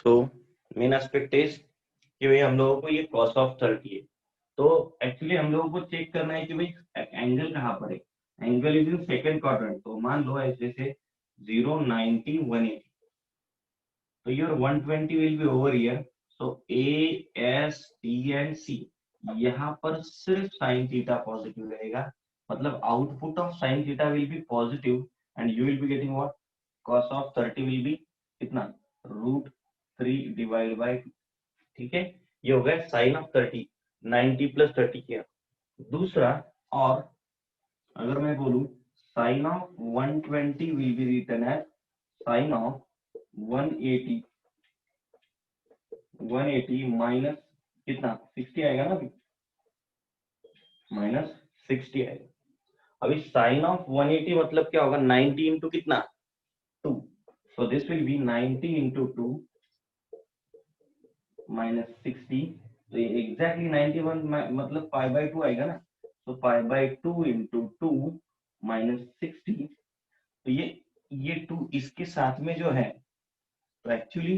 So main aspect is कि भाई हम लोगों को ये cos ऑफ 30 है, तो एक्चुअली हम लोगों को चेक करना है कि भाई एंगल कहाँ पर है। Angle is in second quadrant, तो मान लो ऐसे से 0, 90, 180, तो your 120 will be over here. So A S T and C, यहाँ पर सिर्फ साइन थीटा पॉजिटिव रहेगा, मतलब output of sine theta will be positive and you will be getting what, cos of 30 will be कितना, √3 divide by 2। ठीक है, ये हो गया साइन ऑफ 30, 90 प्लस 30 किया। दूसरा, और अगर मैं बोलूं sine of 120 will be written as sine of 180, 180 minus कितना 60 आएगा ना, माइनस 60 आएगा। अभी साइन ऑफ 180 मतलब क्या होगा, 90 इंटू कितना 2, so this will be 90 into 2 minus 60, तो ये एग्जैक्टली 91 मतलब पाई बाय 2 आएगा ना, तो पाई बाय 2 इंटू 2 माइनस 60, तो ये 2 इसके साथ में जो है, तो actually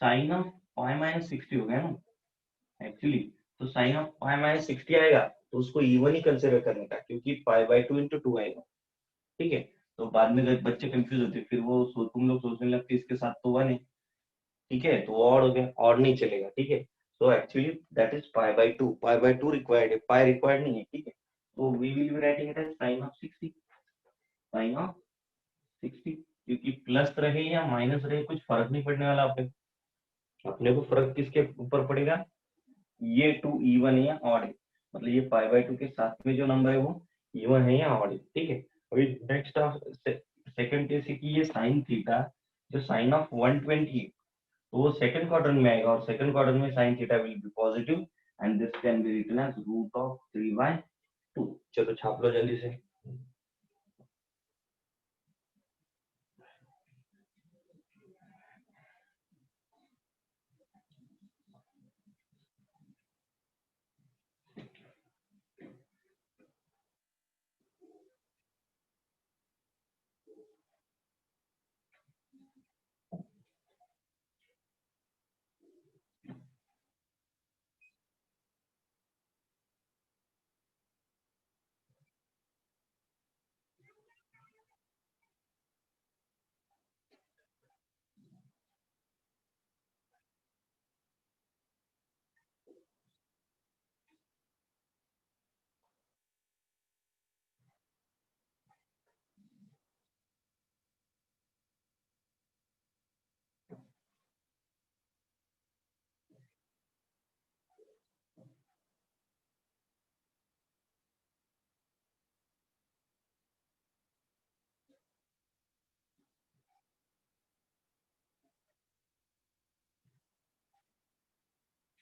sine of pi minus 60 हो गया ना एक्चुअली, तो साइन ऑफ पाई माइनस 60 आएगा, तो उसको इवन ही कंसिडर करने का, क्योंकि पाई बाय 2 इंटू 2 आएगा। ठीक है, तो बाद में जब बच्चे कंफ्यूज होते फिर वो तुम लोग सोचने लगते इसके साथ तो 1 है, ठीक है, तो ऑड हो गया, ऑड नहीं चलेगा। ठीक है, so actually that is pi by 2, pi by 2 required है, पाई रिक्वायर्ड नहीं है। ठीक है, तो we will be writing it as sine of 60, sine of 60, क्योंकि प्लस रहे या माइनस रहे कुछ फर्क नहीं पड़ने वाला अपने को फर्क किसके ऊपर पड़ेगा, ये 2 इवन है या ऑड है, मतलब ये पाई बाय 2 के साथ में जो नंबर है वो इवन है या ऑड है। ठीक है, अभी नेक्स्ट सेकंड केस है कि ये साइन थीटा जो साइन ऑफ 120 है, तो वो सेकंड क्वाड्रेंट में आएगा, और सेकंड क्वाड्रेंट में sine theta will be positive and this can be written as √3/2। चलो छाप लो जल्दी से।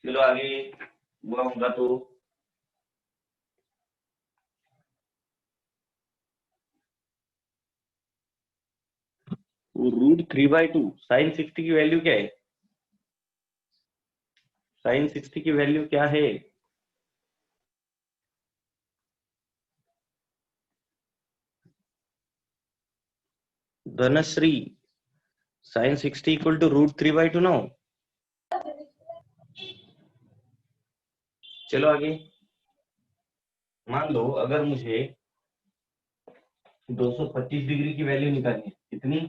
चलो आगे हुआ होगा तो √3/2, साइन 60 की वैल्यू क्या है, साइन 60 की वैल्यू क्या है, धनश्री, साइन 60 इक्वल टू √3/2 ना। चलो आगे, मान लो अगर मुझे 225 डिग्री की वैल्यू निकालनी है, कितनी,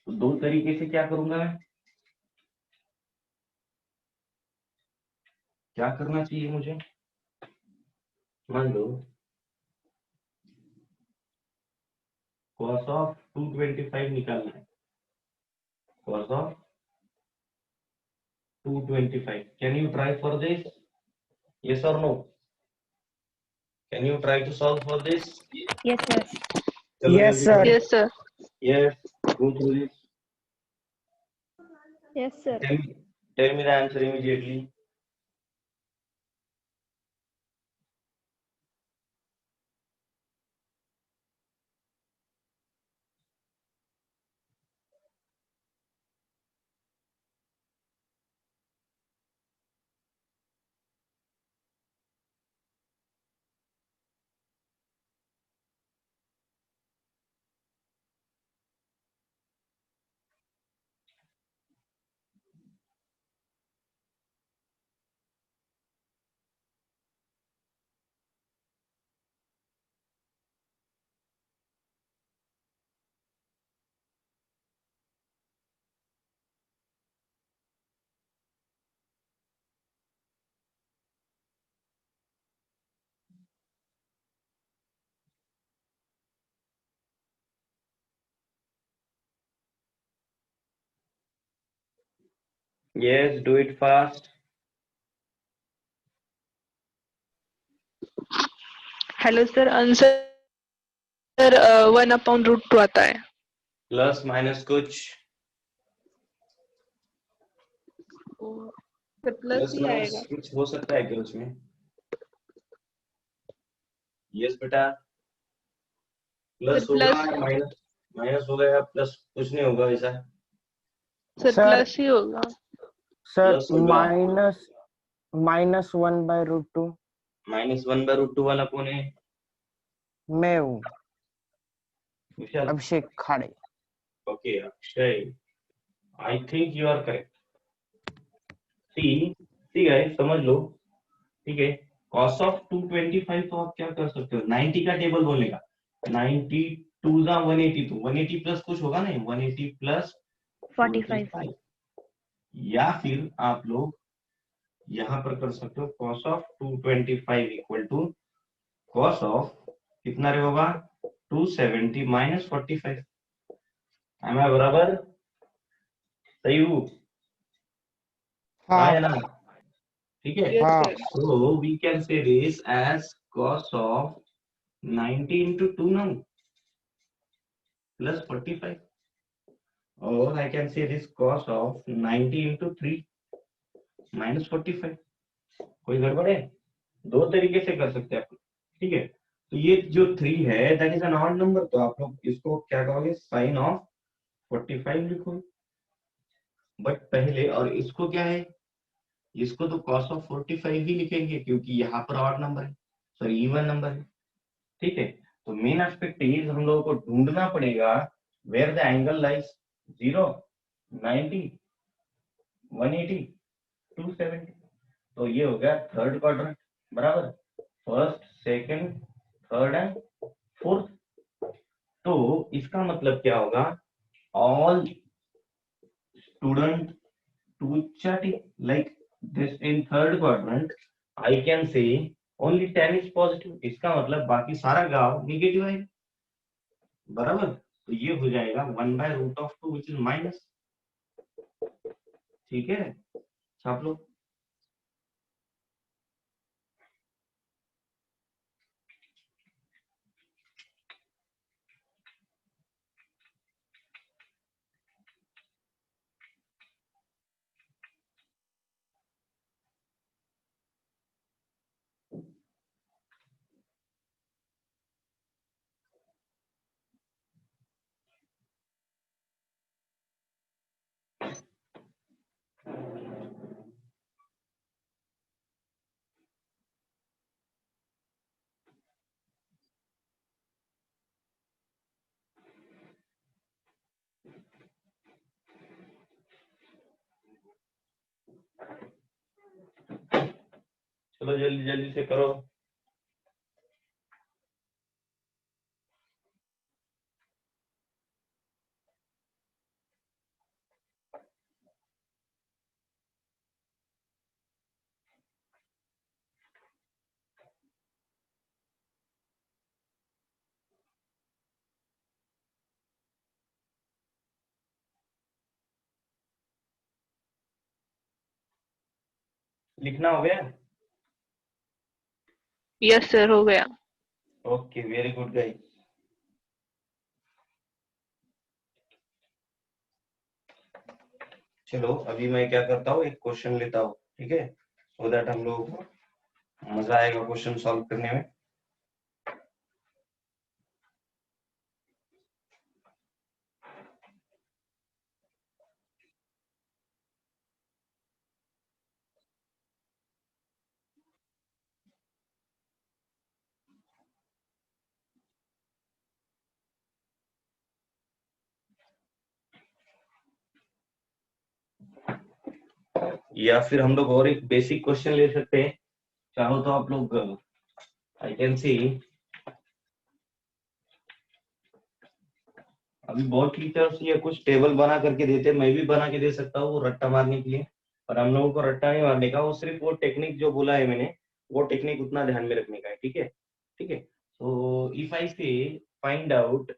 तो दो तरीके से क्या करूंगा मैं, क्या करना चाहिए मुझे, मान लो cos ऑफ 225 निकालना है, cos of 225, can you try for this, yes or no, can you try to solve for this? Yes, sir. चलो Yes, जल्दी sir. करो। Yes, sir. Yes, go through this. Yes, sir. Tell me the answer immediately. Yes, do it fast. Hello sir, answer 1/√2 आता है। Plus minus कुछ, sir plus plus ही minus आएगा। कुछ हो सकता है क्या उसमें? यस बेटा, सर प्लस होगा प्लस, या माइनस? माइनस होगा या प्लस? कुछ नहीं होगा ऐसा। सर सर प्लस ही होगा। सर प्लस होगा। -1/√2। -1/√2 वाला कौन है? मैं हूँ, Vishal. Abhishek Khade. Okay Akshay, I think you are correct. See see guys, समझ लो, ठीक है। cos ऑफ 225 तो आप क्या कर सकते हो, 90 का टेबल बोलेगा। 90 टू जा 180, तो 180 प्लस कुछ होगा नहीं, 180 प्लस 45। 45। या फिर आप लोग यहाँ पर कर सकते हो cos of 225 equal to cos of कितना रे होगा, 270 माइनस 45। मैं बराबर सही हूँ? हाँ हाँ या ना? ठीक है। यस हाँ sir. So we can say this as cos of 90 into 2 now plus 45, or I can say this cos of 90 into 3 minus 45। कोई गड़बड़ है? दो तरीके से कर सकते हैं आप, ठीक है। तो ये जो 3 है that is an odd number, तो आप लोग इसको क्या कहोगे, साइन ऑफ 45 लिखोगे। बट पहले, और इसको क्या है, इसको तो cos ऑफ 45 ही लिखेंगे क्योंकि यहाँ पर ऑड नंबर है, सॉरी इवन नंबर है, ठीक है। तो मेन एस्पेक्ट इज हम लोगों को ढूंढना पड़ेगा वेयर द एंगल लाइज, 0, 90, 180, 270। तो ये हो गया थर्ड क्वाड्रेंट, बराबर, first, second, third and fourth. तो इसका मतलब क्या होगा, all student to chatting like this in third quadrant, I can say only 10 is positive, इसका मतलब बाकी सारा गांव निगेटिव है, बराबर। तो ये हो जाएगा 1/√2 विच इज माइनस, ठीक है। छाप लो। चलो जल्दी जल्दी से करो। लिखना हो गया? यस सर, हो गया। Okay very good guys. चलो अभी मैं क्या करता हूँ, एक क्वेश्चन लेता हूँ, ठीक है, सो दैट हम लोगों को मजा आएगा क्वेश्चन सॉल्व करने में। या फिर हम लोग और एक बेसिक क्वेश्चन ले सकते हैं, चाहो तो आप लोग, आई कैन सी, अभी बहुत टीचर्स ये कुछ टेबल बना करके देते हैं, मैं भी बना के दे सकता हूँ वो रट्टा मारने के लिए, पर हम लोगों को रट्टा नहीं मारने का, वो सिर्फ वो टेक्निक जो बोला है मैंने, वो टेक्निक उतना ध्यान में रखने का है, ठीक है। ठीक है, तो इफ आई से फाइंड आउट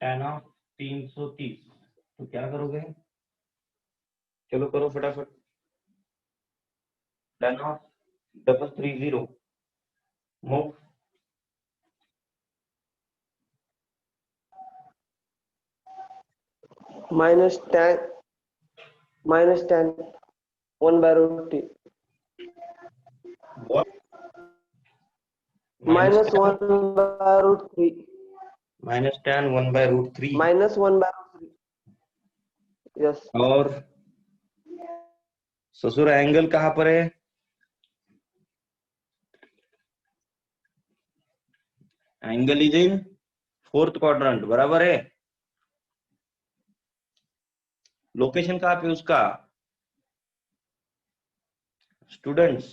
tan ऑफ 330, तो क्या करोगे? चलो करो फटाफट। tan of 330 move minus 10 1 by root 3 what minus 1 by root 3 minus tan 1 by root 3 minus 1 by root 3 yes और ससुर एंगल कहाँ पर है? Angle is in fourth quadrant, बराबर है। लोकेशन कहाँ पे उसका? Students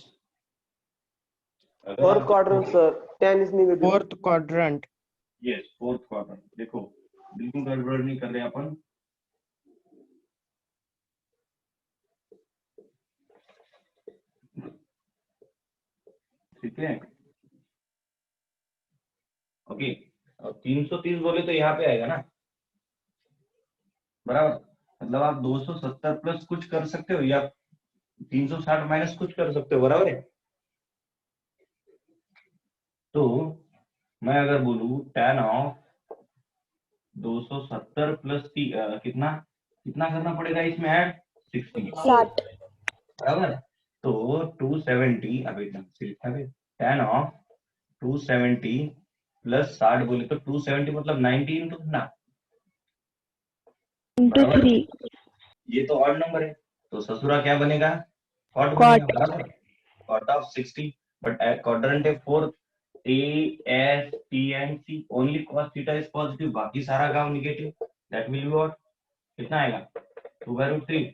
fourth quadrant sir 10 is negative Fourth quadrant. Yes fourth quadrant. देखो बिल्कुल गड़बड़ नहीं कर रहे अपन। ठीक है ओके। और 330 बोले तो यहाँ पे आएगा ना, बराबर। मतलब आप 270 प्लस कुछ कर सकते हो या 360 माइनस कुछ कर सकते हो, बराबर है। तो मैं अगर बोलूं tan ऑफ 270 प्लस कितना कितना करना पड़ेगा इसमें ऐड? 60, 60 बराबर। तो 270 अभी एकदम से लिखा है tan ऑफ 270 प्लस 60 बोले तो 270 मतलब 90 इंटू कितना? into बराबर। 3 ये तो ऑड नंबर है, तो ससुरा क्या बनेगा? Cot Cot. बनेगा, बराबर। कॉट ऑफ 60 बट क्वाड्रेंट है 4, A, S, T and C, only cos theta is positive, बाकी सारा काम negative. That will be what? कितना आएगा? 2 by root 3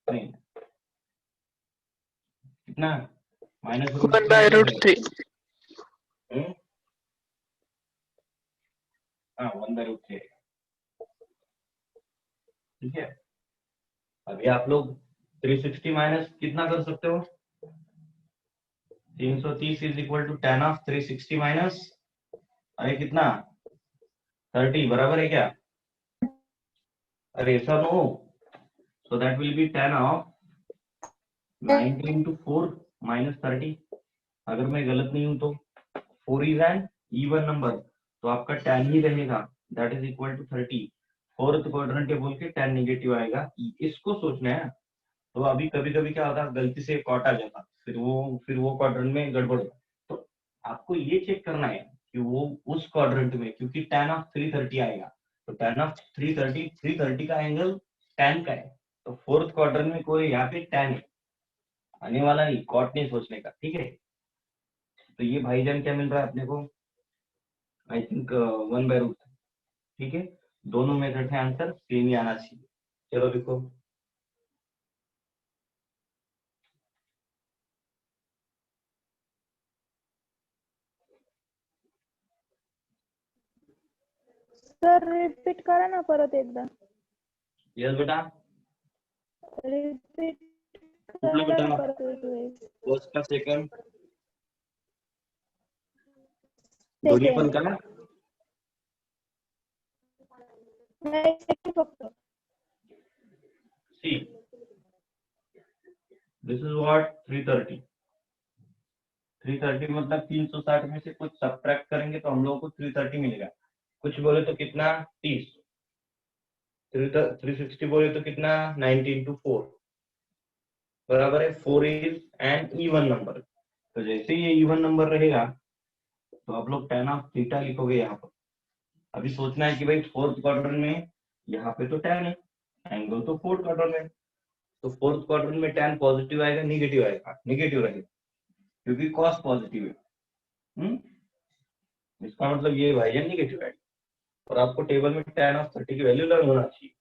नहीं कितना? माइनस 1 by root 3 हाँ 1 by root 3। ठीक है, अभी आप लोग 360 माइनस कितना कर सकते हो? 330 is equal to tan of 360 minus अरे कितना 30, बराबर है क्या? अरे ऐसा no, so that will be tan of 90 into 4 minus 30। अगर मैं गलत नहीं हूं तो 4 is an even number, तो आपका tan ही रहेगा, that is equal to 30। Fourth quadrant बोल के tan नेगेटिव आएगा, इसको सोचना है। तो अभी कभी कभी क्या होता है, गलती से कॉट आ जाता, फिर वो क्वाड्रेंट में गड़बड़ होता। तो आपको ये चेक करना है कि वो उस क्वाड्रेंट में, क्योंकि tan ऑफ 330 आएगा, तो tan ऑफ 330 का एंगल tan का है, तो फोर्थ क्वाड्रेंट में कोई यहाँ पे tan है, आने वाला नहीं, कॉट नहीं सोचने का। ठीक है, तो ये भाईजान क्या मिल रहा है अपने को? I think 1 by root। ठीक है, दोनों मेथड से आंसर सेम ही आना चाहिए। चलो देखो, सर रिपीट करा ना परत एकदा। यस बेटा, रिपीट कुठलं करा ना बेटा? परत एक वेळेस. फर्स्ट का सेकंड? दोन्ही पण का? नाही second फक्त. See this is what 330। 330 मतलब 360 में से कुछ सब्ट्रैक्ट करेंगे तो हम लोगों को 330 मिलेगा। कुछ बोले तो कितना 30, 360 बोले तो कितना 90 into 4, बराबर है 4 इज एन इवन नंबर। तो जैसे ये इवन नंबर रहेगा तो आप लोग tan ऑफ थीटा लिखोगे यहाँ पर। अभी सोचना है कि भाई फोर्थ क्वाड्रेंट में यहाँ पे तो tan है, एंगल तो फोर्थ क्वाड्रेंट में, तो फोर्थ क्वाड्रेंट में tan पॉजिटिव आएगा निगेटिव आएगा? निगेटिव रहेगा, क्योंकि cos पॉजिटिव है। इसका मतलब ये भाईजान निगेटिव आएगा, और आपको टेबल में tan ऑफ 30 की वैल्यू लर्न होना चाहिए।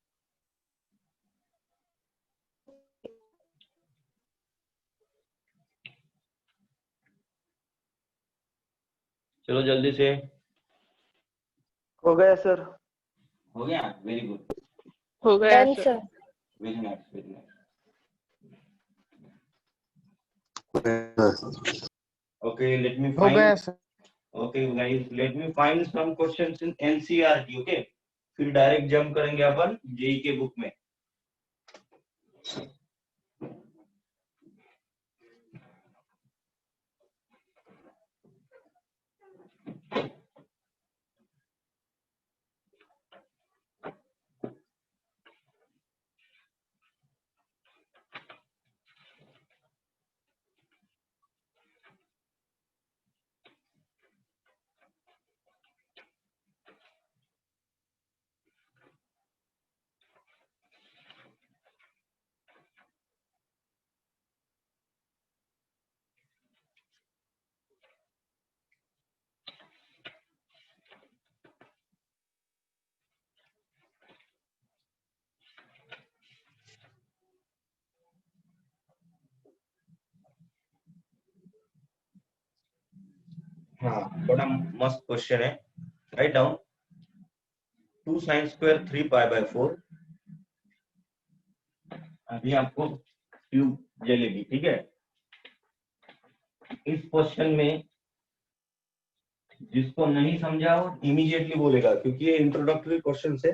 चलो जल्दी से, हो गया सर हो गया, वेरी गुड, हो गया Done, sir. sir. Very nice, very nice. Okay, let me हो गया find. Sir. Okay, guys, let me find some questions in NCERT. Okay, फिर डायरेक्ट जंप करेंगे अपन जेई के बुक में। हाँ, बड़ा मस्त क्वेश्चन है। Write down 2 sin square 3 pi by 4। अभी आपको क्यूब जलेगी, ठीक है। इस क्वेश्चन में जिसको नहीं समझा वो इमीडिएटली बोलेगा, क्योंकि ये इंट्रोडक्टरी क्वेश्चन है।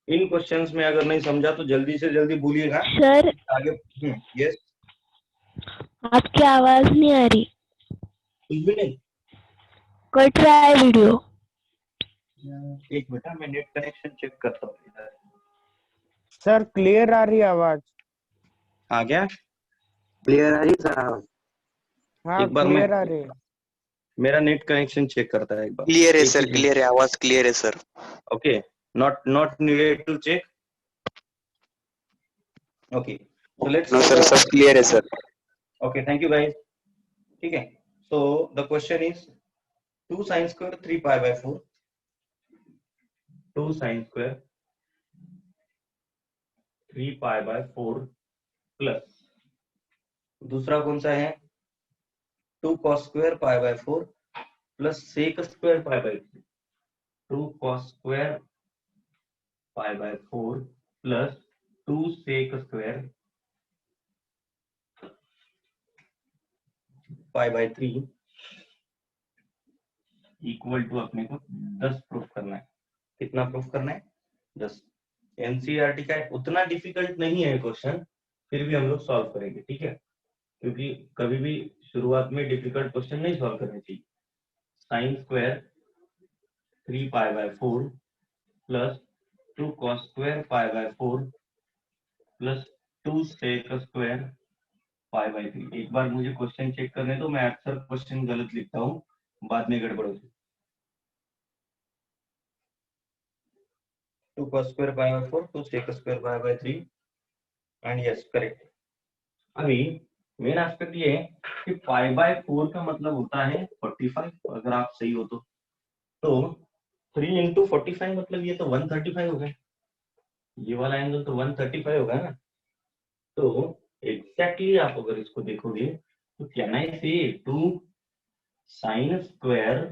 इन क्वेश्चंस में अगर नहीं समझा तो जल्दी से जल्दी भूलिएगा। सर आगे यस, आपकी आवाज नहीं आ रही, कुछ भी नहीं। कट रहा है वीडियो। एक मिनट, मैं नेट कनेक्शन चेक करता हूँ। सर क्लियर आ रही है आवाज? आ गया? क्लियर आ रही साहब? हाँ एक बार क्लियर मैं आ रही है। मेरा नेट कनेक्शन चेक करता है एक बार। क्लियर है एक सर, ही क्लियर है, आवाज क्लियर है sir. Okay, not needed to check. Okay, so let's no sir, सब क्लियर है sir. Okay, thank you guys. ठीक है, so the question is 2 sin square 3 pi by 4। 2 sin square 3 pi by 4 plus दूसरा कौन सा है 2 cos square pi by 4 plus sec square pi by 3। 2 cos square pi by 4 plus 2 sec square pi by 3 equal to अपने को 10 proof करना है। कितना proof करना है? 10। एनसीईआरटी का है, उतना डिफिकल्ट नहीं है क्वेश्चन, फिर भी हम लोग सॉल्व करेंगे, ठीक है। क्योंकि कभी भी शुरुआत में डिफिकल्ट क्वेश्चन नहीं सॉल्व करने चाहिए। Sine square 3 pi by 4 plus 2 cos square pi by 4 plus 2 sec square pi by 3। एक बार मुझे क्वेश्चन चेक करने दो, मैं अक्सर क्वेश्चन गलत लिखता हूँ, बाद में गड़बड़ होती है। 2 cos square pi by 4 2 sec square pi by 3 and yes correct. अभी मेन एस्पेक्ट ये है कि पाई बाय 4 का मतलब होता है 45, अगर आप सही हो तो 3 इंटू 45 मतलब ये तो 135 हो गया। ये वाला एंगल तो 135 होगा ना। तो एग्जैक्टली आप अगर इसको देखोगे तो कैन आई से 2 sin square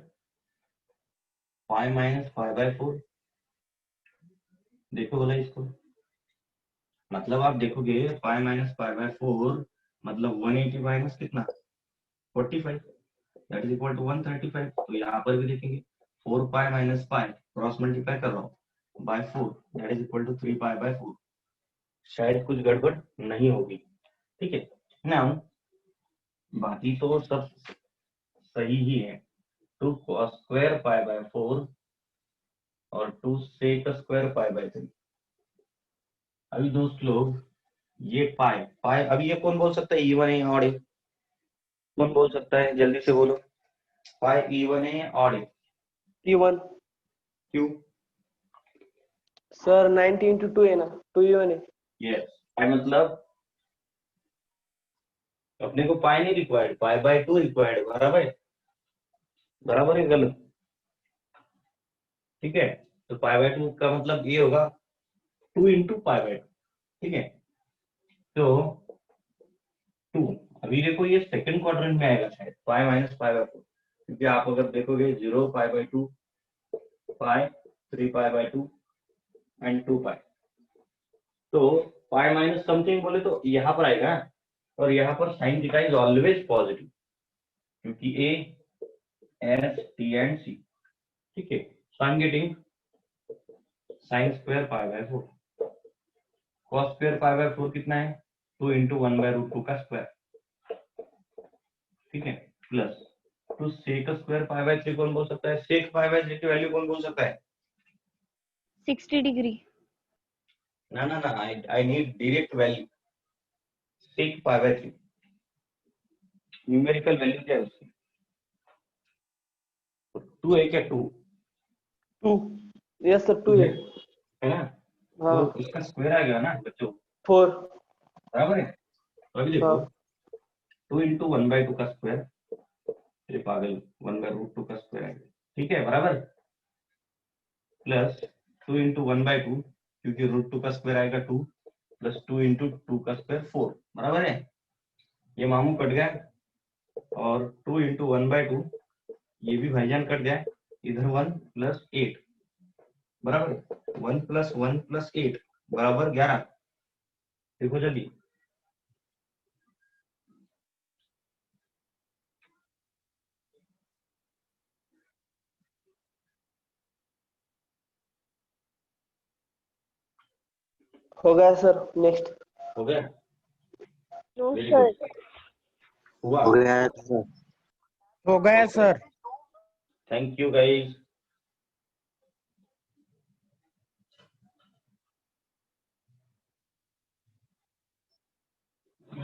pi minus pi by 4। देखो बोला इसको, मतलब आप देखोगे पाई माइनस पाई बाय 4 मतलब 180 माइनस कितना 45, दैट इज इक्वल टू 135। तो यहाँ पर भी देखेंगे 4 pi minus pi cross multiply कर रहा हूँ by 4 that is equal to 3 pi by 4। शायद कुछ गड़बड़ नहीं होगी, ठीक है ना। बाकी तो सब सही ही है। 2 cos स्क्वायर पाई बाय 4 और 2 sec स्क्वायर पाई बाय 3। अभी दोस्त लोग ये पाई पाई, अभी ये कौन बोल सकता है इवन है ऑड है? कौन बोल सकता है, जल्दी से बोलो। पाई इवन है ऑड है? T1 क्यों? सर 90 into 2 है ना, 2 even है। यस, पाई मतलब अपने को पाई नहीं रिक्वायर्ड, पाई बाय 2 रिक्वायर्ड। बराबर बराबर है गलत? ठीक है, तो पाई बाय 2 का मतलब ये होगा 2 इंटू पाई बाय 2, ठीक है। तो 2 अभी देखो ये सेकंड क्वाड्रेंट में आएगा शायद, पाई माइनस पाई बाय 4, क्योंकि आप अगर देखोगे 0 पाई by 2 pi 3 pi by 2 and 2 पाई, तो पाई माइनस समथिंग बोले तो यहाँ पर आएगा, और यहाँ पर sine theta is always positive, क्योंकि A S T and C, ठीक है। So I am getting sine square pi by 4, cos square pi by 4 कितना है 2 इंटू 1/√2 का स्क्वायर, ठीक है, plus two sec square pi by 3 कौन बोल सकता है, सेक पाई बाय 3 की वैल्यू कौन बोल सकता है, 60 डिग्री। ना ना ना, I need direct value, sec pi by 3 numerical value क्या है उसकी, 2 है क्या 2 2 यस सर 2 है है ना, हाँ तो इसका स्क्वायर आ गया ना बच्चों, 4 बराबर है, तो अभी देखो हाँ 2 इंटू 1/2 का स्क्वायर, ये पागल 1/√2 का स्क्वायर आएगा, ठीक है बराबर, प्लस 2 इंटू 1/2 क्योंकि √2 का स्क्वायर आएगा 2, प्लस 2 इंटू 2 का स्क्वायर 4, बराबर है, ये मामू कट गया, और 2 इंटू 1/2 ये भी भाईजान कट गया, इधर 1 प्लस 8 बराबर 1 प्लस 1 प्लस 8 बराबर 11, देखो जल्दी, हो गया सर नेक्स्ट हो गया, नो वेरी सर। गुड, हुआ, हो गया सर हो गया sir. Thank you guys,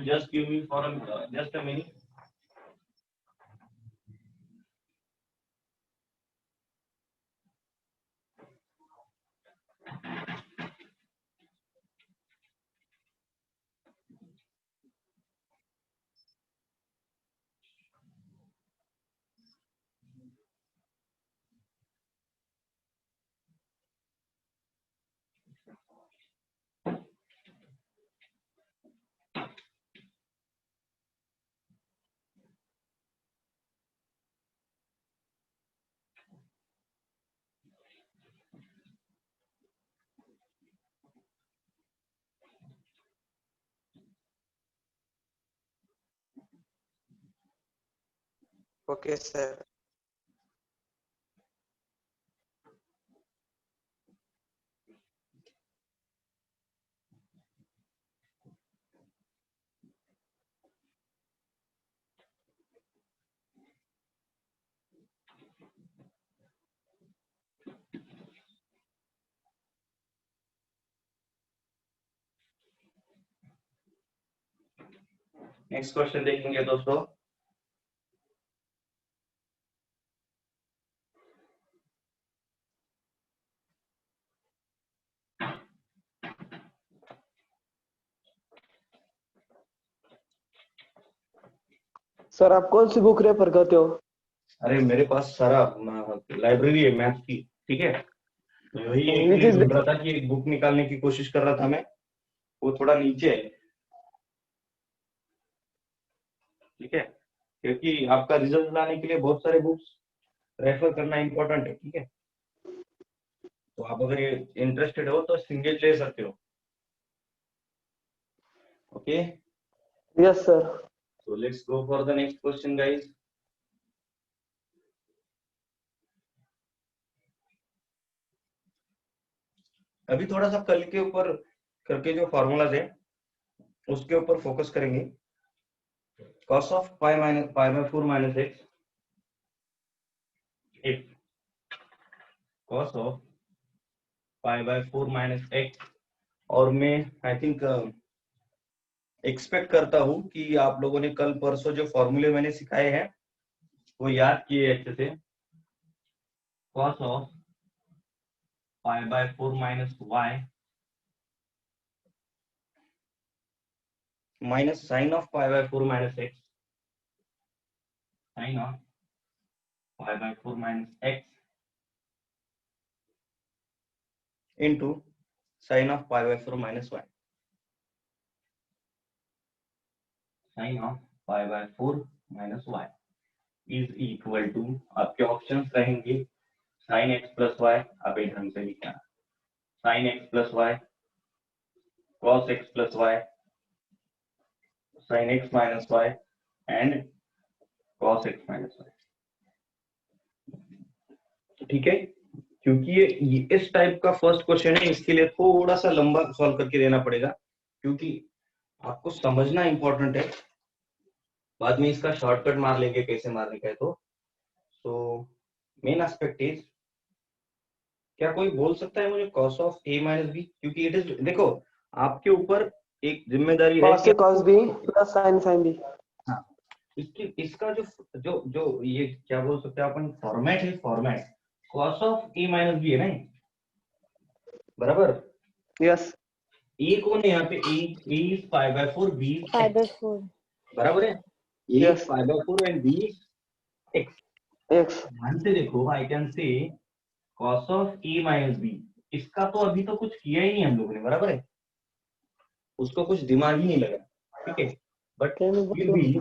just give me for just a minute. Okay sir next question देखेंगे दोस्तों, सर आप कौन सी बुक रेफर करते हो अरे मेरे पास सारा लाइब्रेरी है मैथ की, ठीक है, तो वही एक विच ये इज ढूंढ रहा था कि एक बुक निकालने की कोशिश कर रहा था मैं, वो थोड़ा नीचे है, ठीक है, क्योंकि आपका रिजल्ट लाने के लिए बहुत सारे बुक्स रेफर करना इम्पोर्टेंट है, ठीक है, तो आप अगर इंटरेस्टेड हो तो सिंगल ले सकते हो, okay, yes sir so let's go for the next question guys. अभी थोड़ा सा कल के ऊपर करके जो फॉर्मूलाज है उसके ऊपर फोकस करेंगे, cos of pi minus pi by 4 minus x if cos of pi by 4 minus x, और मैं आई थिंक एक्सपेक्ट करता हूँ कि आप लोगों ने कल परसों जो फॉर्मूले मैंने सिखाए हैं वो याद किए अच्छे से, cos of pi by 4 minus y minus sin of pi by 4 minus x sin of pi by 4 minus x into sin of pi by 4 minus y, sin of pi by 4 minus y is equal to, आपके options रहेंगे sin x plus y, आप एक ढंग से लिखना, sin x plus y, cos x plus y, sin x minus y and cos x minus y, ठीक है, क्योंकि ये इस टाइप का फर्स्ट क्वेश्चन है, इसके लिए थोड़ा सा लंबा सॉल्व करके देना पड़ेगा, क्योंकि आपको समझना इंपॉर्टेंट है। बाद में इसका शॉर्टकट मार लेंगे कैसे मारने का है। तो मेन एस्पेक्ट इज, क्या कोई बोल सकता है मुझे cos of a minus b, क्योंकि इट इज, देखो आपके ऊपर एक जिम्मेदारी है cos कि A cos B plus sin B। हाँ, इसका जो जो जो ये क्या बोल सकते हैं अपन, फॉर्मेट है, format cos of a minus b है ना, बराबर। यस a कौन है यहाँ पे, a is pi by 4, b is pi by x, 4। बराबर है। a Yes. is pi by 4 and b is x। x ध्यान से देखो, I can say cos of a minus b, इसका तो अभी तो कुछ किया ही नहीं हम लोगों ने, बराबर है, उसको कुछ दिमाग ही नहीं लगा, ठीक है। बट फिर भी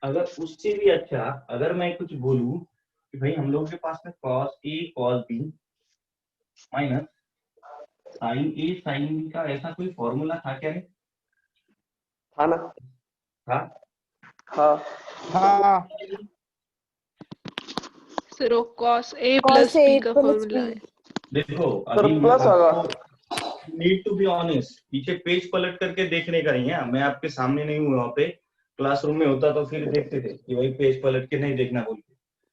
अगर उससे भी अच्छा अगर मैं कुछ बोलूं कि भाई हम लोगों के पास में cos a cos b minus sin a sin b का ऐसा कोई फॉर्मूला था क्या? नहीं था ना? था। हाँ हाँ सर वो cos A Cos plus A B का plus फॉर्मूला B। है। देखो सर अभी प्लस होगा। नीड टू बी ऑनेस्ट, पीछे पेज पलट करके देखने का नहीं है, मैं आपके सामने नहीं हूँ, वहां पे क्लासरूम में होता तो फिर देखते थे कि भाई पेज पलट के नहीं देखना बोल के।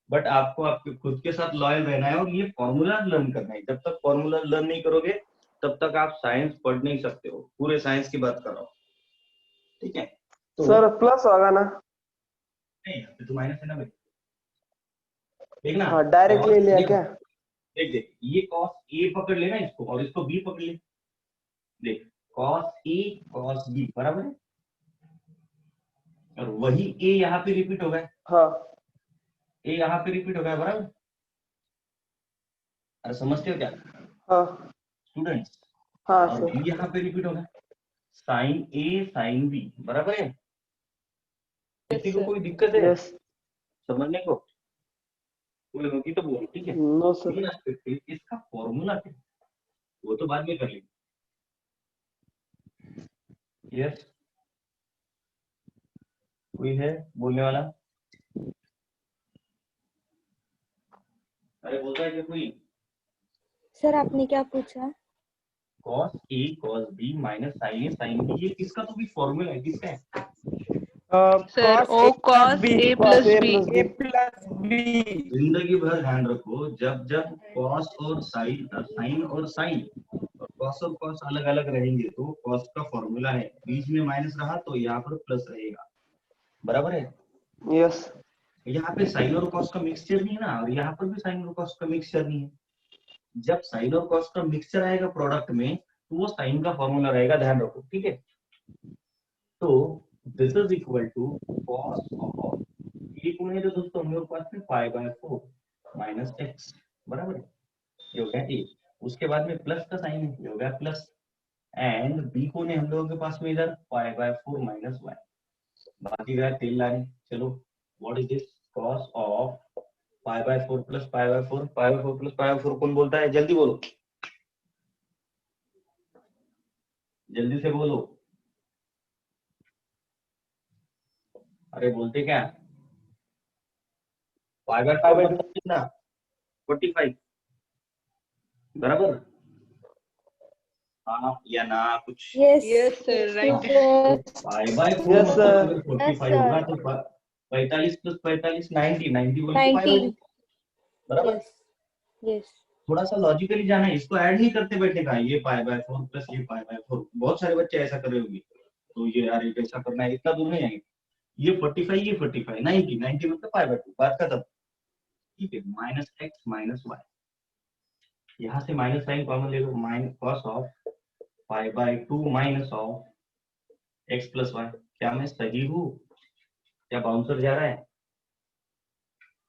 बट आपको आपके खुद के साथ लॉयल रहना है और ये फॉर्मूला लर्न करना है। जब तक फॉर्मूला लर्न नहीं करोगे तब तक आप साइंस पढ़ नहीं सकते हो, पूरे साइंस की बात कर रहा हूँ, ठीक है। तो सर प्लस होगा ना? नहीं, तो माइनस है ना भाई, देखना। हाँ डायरेक्ट ले लिया क्या? देख देख, ये cos a पकड़ लेना इसको और इसको b पकड़ ले, देख cos a cos b बराबर है, और वही a यहाँ पे रिपीट हो गया, हाँ a यहाँ पे रिपीट हो गया, बराबर। अरे समझते हो क्या हाँ स्टूडेंट्स? हाँ और सर। b यहाँ पे रिपीट हो गया, sin a sin b बराबर है। किसी को sir. कोई दिक्कत है यस समझने को? कोई होगी तो बोलो, ठीक है। No sir. इसका फॉर्मूला क्या है वो तो बाद में कर लेंगे। यस, कोई है बोलने वाला? अरे बोलता है कि कोई? सर आपने क्या पूछा? cos a cos b minus sin a sin b, ये किसका तो भी फॉर्मूला है, किसका है? Sir cos O cos A cos plus A B। plus A B। plus B। जिंदगी भर ध्यान रखो, जब जब cos और sin और sin और cos और cos अलग अलग रहेंगे तो cos का फॉर्मूला है, बीच में माइनस रहा तो यहाँ पर प्लस रहेगा, बराबर है। यस यहाँ पे sin और cos का मिक्सचर नहीं है ना, और यहाँ पर भी sin और cos का मिक्सचर नहीं है। जब sin और cos का मिक्सचर आएगा प्रोडक्ट में तो वो sin का फॉर्मूला रहेगा, ध्यान रखो, ठीक है। तो this is equal to cos of ये कौन है, तो दोस्तों हम लोग के पास में पाई बाय 4 माइनस एक्स, बराबर है, ये हो गया ए। उसके बाद में प्लस का साइन है, ये हो गया प्लस, एंड बी कौन है हम लोगों के पास में इधर, पाई बाय 4 माइनस वाई, बाकी गया तेल लाने। चलो what is this, cos of pi by 4 plus pi by 4, pi by 4 plus pi by 4 कौन बोलता है, जल्दी बोलो, जल्दी से बोलो, अरे बोलते क्या? पाई बाय 4 मतलब कितना, 45, बराबर। हाँ या ना कुछ? Yes Yes sir, right. Sir. Pi by 4 Yes, मतलब sir. अगर 45 Yes, होगा sir. तो 45 प्लस 45 90, 90 बोले तो 90। 5, बराबर। Yes yes. थोड़ा सा लॉजिकली जाना है, इसको ऐड नहीं करते बैठने का, ये पाई बाय 4 प्लस ये पाई बाय 4, बहुत सारे बच्चे ऐसा कर रहे होंगे, तो ये यार ये कैसा करना है, इतना दूर नहीं आएंगे। ये 45 ये 45 90 90 मतलब पाई बाय 2, बात खत्म, ठीक है। माइनस एक्स माइनस वाई, यहाँ से माइनस साइन कॉमन ले लो, minus cos of pi by 2 minus of x plus y. क्या मैं सही हूँ? क्या बाउंसर जा रहा है,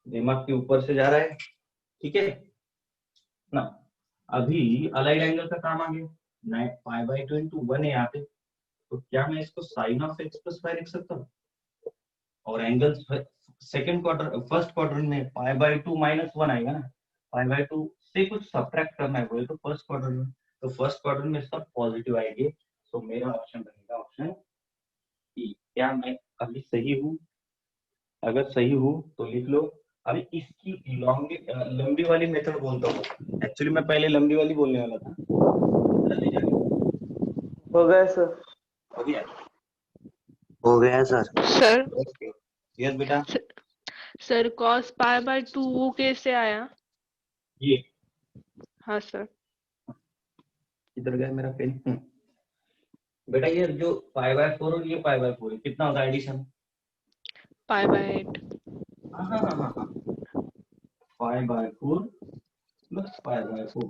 दिमाग के ऊपर से जा रहा है, ठीक है ना। अभी अलाइड एंगल का काम आ गया, पाई बाय 2 इंटू 1 है यहाँ पे, तो क्या मैं इसको sine of x plus y लिख सकता हूँ? और angle second quarter first quarter में पाई बाय 2 माइनस 1 आएगा ना, पाई बाय 2 से कुछ सब्ट्रैक्ट करना है बोले तो फर्स्ट क्वार्टर में, तो फर्स्ट क्वार्टर में सब पॉजिटिव आएंगे, तो मेरा ऑप्शन रहेगा ऑप्शन ई। क्या मैं अभी सही हूँ? अगर सही हूँ तो लिख लो अभी इसकी लंबी वाली मेथड बोलता हूँ। एक्चुअली मैं पहले लंबी वाली बोलने वाला था। हो गया सर। हो गया? हो गया सर। सर ओके, यस बेटा। सर cos पाई बाय 2 वो कैसे आया? ये हाँ सर। इधर गया मेरा पेन। बेटा ये जो पाई बाय 4 और ये पाई बाय 4 कितना होता है एडिशन? Pi by 8। हाँ हाँ हाँ हाँ हाँ, पाई by 4 plus pi by 4,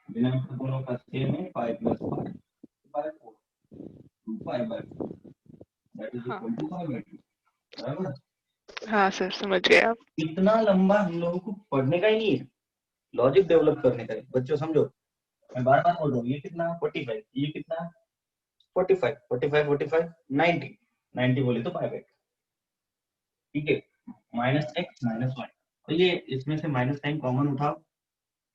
denominator दोनों का सेम है, pi plus pi by 4 2 pi by 4 that is हाँ इक्वल टू पाई बाय 2। बराबर? हाँ सर, समझ गए आप। इतना लंबा हम लोगों को पढ़ने का ही नहीं है, लॉजिक डेवलप करने का है। बच्चों समझो, मैं बार बार बोल रहा हूँ, ये कितना 45, ये कितना 45 45 45 90 90 बोले तो पाई बाय 2, ठीक है। माइनस एक्स माइनस वाई, तो ये इसमें से माइनस साइन कॉमन उठाओ,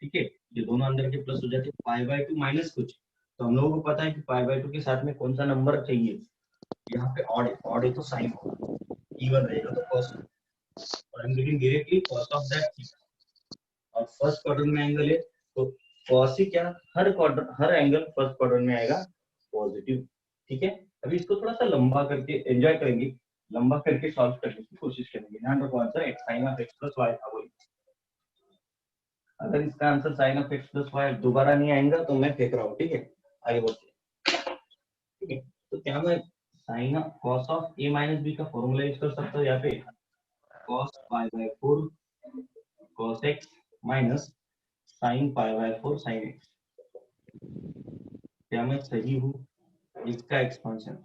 ठीक है। ये दोनों अंदर के प्लस हो जाते हैं, पाई बाय 2 माइनस कुछ, तो हम लोगों को पता है कि पाई बाय 2 के साथ में कौन सा नंबर चाहिए। यहाँ पे ऑड है तो साइन होगा, इवन रहेगा तो कॉस होगा, और आई am getting directly cos of that theta. और फर्स्ट क्वाड्रेंट में एंगल है तो कॉस ही क्या, हर एंगल फर्स्ट क्वाड्रेंट में आएगा पॉजिटिव, ठीक है। अभी इसको थोड़ा सा लंबा करके एंजॉय करेंगे, लंबा करके सॉल्व करने की कोशिश करेंगे। ध्यान रखो, answer x sine of x plus y था बोली। अगर इसका answer sine of x plus y दोबारा नहीं आएगा तो मैं फेंक रहा हूँ, ठीक है। आगे बढ़ते, ठीक है। तो क्या मैं sine of cos of A minus B का फॉर्मूला यूज कर सकता हूँ यहाँ पे? Cos pi by 4 cos x minus sine pi by 4 sine x. क्या मैं सही हूँ? इसका एक्सपांशन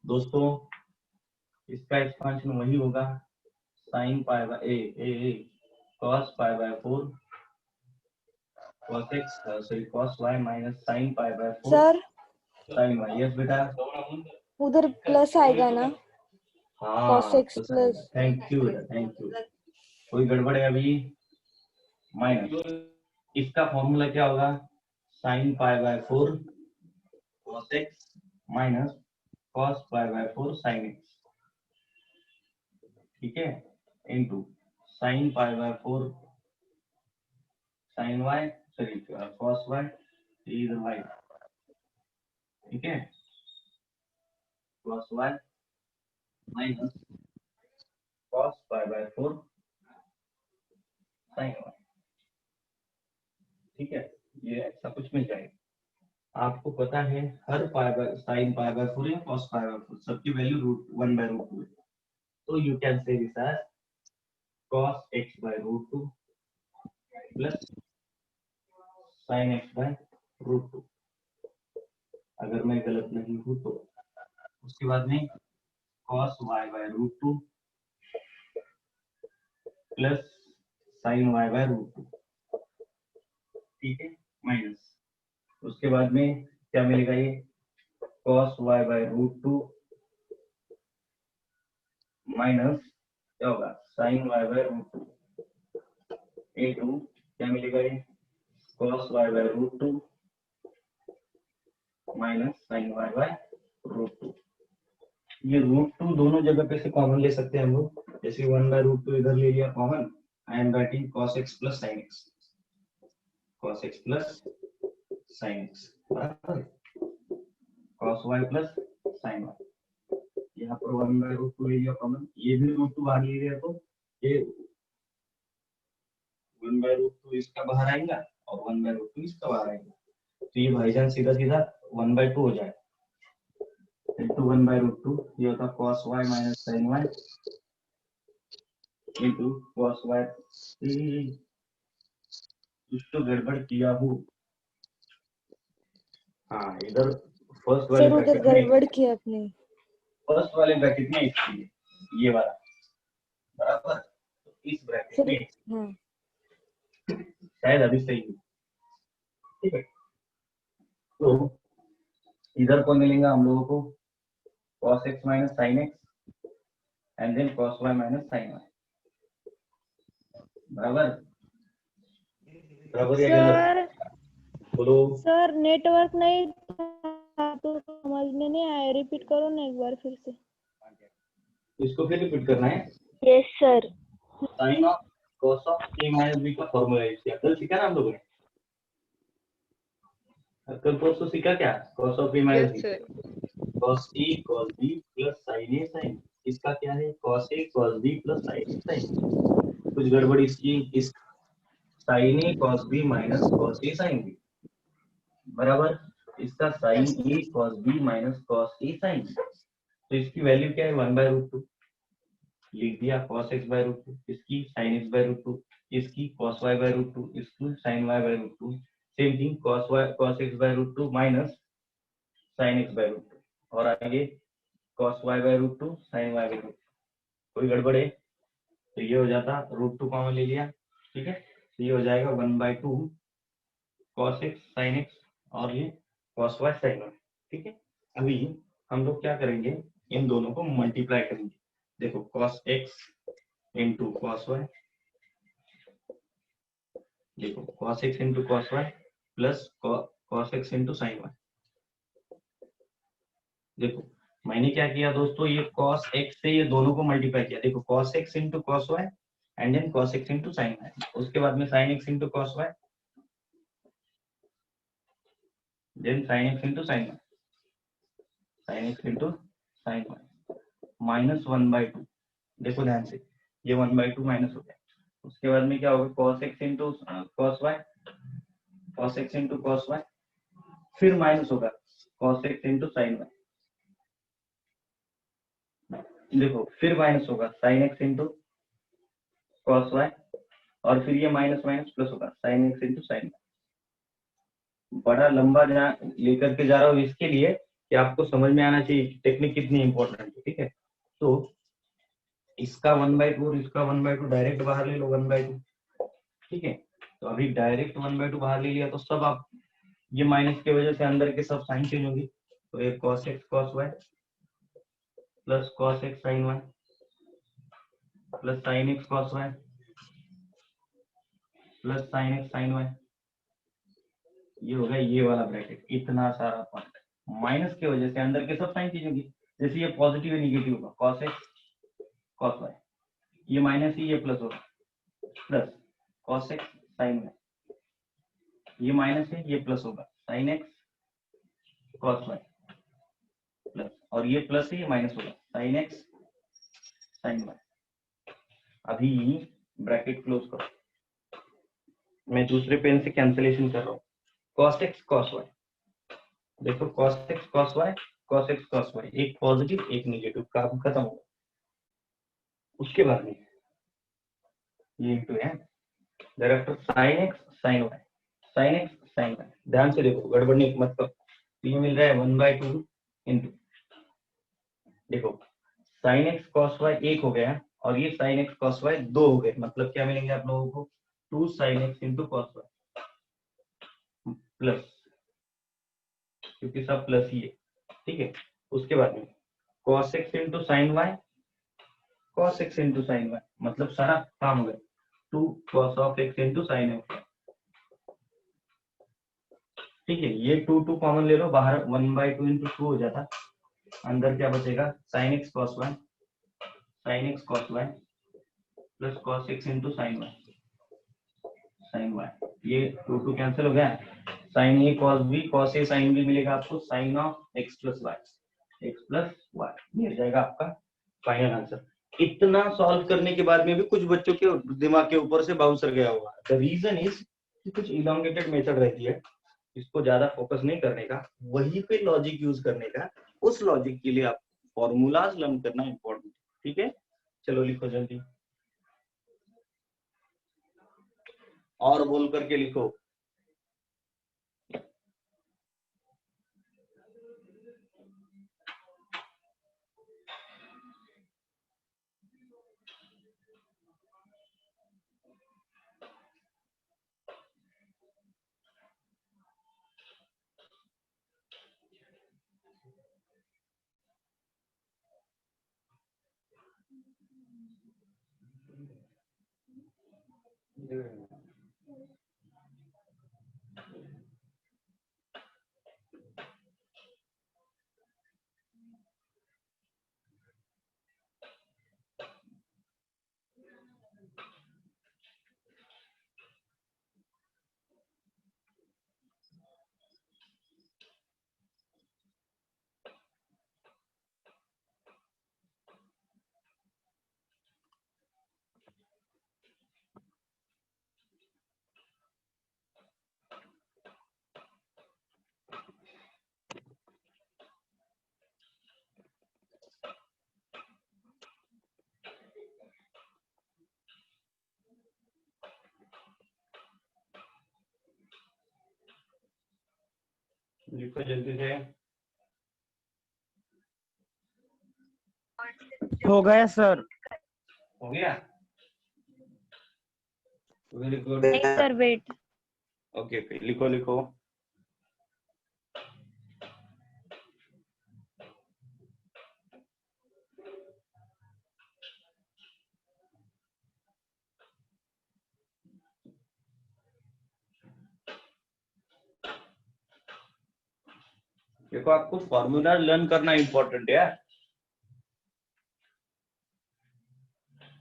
दोस्तों, इसका एक्सपांशन वही होगा, sign pi bye A cos pi by 4 cos x sorry cos y minus sin pi by 4 sir sin y। Yes बेटा। उधर प्लस आएगा ना? cos हाँ x तो प्लस। थैंक यू बेटा, थैंक यू। कोई गड़बड़ है अभी? माइनस इसका फॉर्मूला क्या होगा? sin pi by 4 cos x minus cos pi by 4 sin x, ठीक है, into sin pi by 4 sin y sorry cos y is y, ठीक है, cos y minus cos pi by 4 sin y, ठीक है। ये ऐसा कुछ मिल जाएगा। आपको पता है हर pi by sine pi by 4 या cos पाई बाय 4 सबकी वैल्यू रूट 1 बाय रूट 2 है, तो you can say this as cos x by root 2 plus sin x by root 2, अगर मैं गलत नहीं हूं तो। उसके बाद में cos y by root 2 plus sin y by root 2, ठीक है, माइनस। उसके बाद में क्या मिलेगा? ये cos y by root 2 minus क्या होगा sin y by root 2 into क्या मिलेगा? ये cos y by root 2 minus sin y by root 2। ये रूट 2 दोनों जगह पे से कॉमन ले सकते हैं हम लोग, जैसे 1 बाय रूट 2 इधर ले लिया common, I am writing cos x plus sin x, cos x plus sin x बराबर cos y plus sin y। यहाँ पर 1 बाय रूट 2 ले लिया कॉमन, ये भी रूट 2 बाहर ले लिया तो ये 1 बाय रूट 2 इसका बाहर आएगा और 1 बाय रूट 2 इसका बाहर आएगा, तो ये भाईजान सीधा सीधा 1 बाय 2 हो जाएगा इंटू 1 बाय रूट 2, ये होता cos y minus sin y into cos y। कुछ तो गड़बड़ किया हूँ। हाँ इधर फर्स्ट वाले सर उधर ब्रैकेट में, गड़बड़ की आपने। फर्स्ट वाले ब्रैकेट में इसलिए ये वाला बराबर, तो इस ब्रैकेट सर में हाँ शायद अभी सही है, ठीक है। तो इधर कौन मिलेगा हम लोगों को? cos x minus sin x and then cos y minus sin y, बराबर बराबर या गलत? सर बोलो। सर नेटवर्क नहीं था तो समझ में नहीं आया, रिपीट करो ना एक बार फिर से। इसको फिर रिपीट करना है। Yes sir. Sine of cos of a minus b का फॉर्मूला यूज किया, कल सीखा ना हम लोगों ने, कल परसों सीखा क्या, cos of a minus yes b, sir. cos a cos b plus sin a sin, इसका क्या है cos a cos b plus sin a sin, कुछ गड़बड़ इसकी, इस sin a cos b minus cos a sin b बराबर इसका sin a cos b minus cos a sin b, तो इसकी वैल्यू क्या है 1/√2 लिख दिया, cos x by root two, इसकी sin x by root two, इसकी cos y by root two, इसकी sin y by root two, same thing cos x by root two minus sin x by root two, और आगे cos y by root two sin y by root two, कोई गड़बड़ है तो ये हो जाता, रूट टू कॉमन ले लिया, ठीक है, तो ये हो जाएगा 1/2 cos x sin x और ये cos y sin y, ठीक है। अभी हम लोग क्या करेंगे, इन दोनों को मल्टीप्लाई करेंगे, देखो cos x into cos y, देखो cos x into cos y plus cos x into sin y, देखो मैंने क्या किया दोस्तों, ये cos x से ये दोनों को मल्टीप्लाई किया, देखो cos x into cos y and then cos x into sin y, उसके बाद में sin x into cos y then sin x into sin y, sin x into sin y minus 1/2, देखो ध्यान से ये 1/2 माइनस हो गया, उसके बाद में क्या होगा cos x into cos y, cos x into cos y, फिर माइनस होगा cos x into sin y, देखो फिर माइनस होगा sin x into cos y, और फिर ये माइनस माइनस प्लस होगा sin x into sin y, बड़ा लंबा लेकर के जा रहा हूँ इसके लिए कि आपको समझ में आना चाहिए टेक्निक कितनी इंपॉर्टेंट है, ठीक है। तो इसका 1/2 और इसका 1/2 डायरेक्ट बाहर ले लो 1/2, ठीक है, तो अभी डायरेक्ट 1/2 बाहर ले लिया तो सब आप ये माइनस की वजह से अंदर के सब साइन चेंज होंगे, तो ये cos x cos y plus cos x sin y plus sin x cos y plus sin x sin y, ये होगा ये वाला ब्रैकेट, इतना सारा पॉइंट माइनस की वजह से अंदर के सब साइन चेंज होंगे, जैसे ये पॉजिटिव है निगेटिव होगा cos x cos y, ये माइनस ही ये प्लस होगा plus cos x sin y, ये माइनस है ये प्लस होगा sin x cos y plus, और ये प्लस है ये माइनस होगा sin x sin y, अभी ब्रैकेट क्लोज करो, मैं दूसरे पेन से कैंसिलेशन कर रहा हूँ, cos x cos y, देखो cos x cos y cos x cos y, एक पॉजिटिव एक नेगेटिव, काम खत्म होगा, उसके बाद में ये इंटू है director sin x sin y, sin x sin y, ध्यान से देखो गड़बड़ नहीं मत करो, ये मिल रहा है 1/2 इंटू, देखो sin x cos y एक हो गया और ये sin x cos y दो हो गए, मतलब क्या मिलेंगे आप लोगों को 2 sin x into cos y plus, क्योंकि सब प्लस ही है, ठीक है, उसके बाद में cos x into sin y cos x into sin y, मतलब सारा काम हो गया 2 cos of x into sin x, ठीक है, ये 2 कॉमन ले लो बाहर, 1/2 इंटू 2 हो जाता, अंदर क्या बचेगा sin x cos y plus cos x into sin y, ये 2 कैंसिल हो गया, sin a cos b cos a sin b मिलेगा आपको sin of x plus y मिल जाएगा आपका फाइनल आंसर। इतना सॉल्व करने के बाद में भी कुछ बच्चों के दिमाग के ऊपर से बाउंसर गया हुआ, द रीजन इज कि कुछ इलोंगेटेड मेथड रहती है, इसको ज्यादा फोकस नहीं करने का, वहीं पे लॉजिक यूज करने का, उस लॉजिक के लिए आप फॉर्मूलाज लर्न करना इंपॉर्टेंट, ठीक है। चलो लिखो जल्दी, और बोल करके लिखो, लिखो जल्दी से। हो गया सर। हो गया, वेरी गुड। नहीं सर, वेट। ओके ओके, लिखो लिखो। देखो, आपको फॉर्मूला लर्न करना इम्पोर्टेंट है,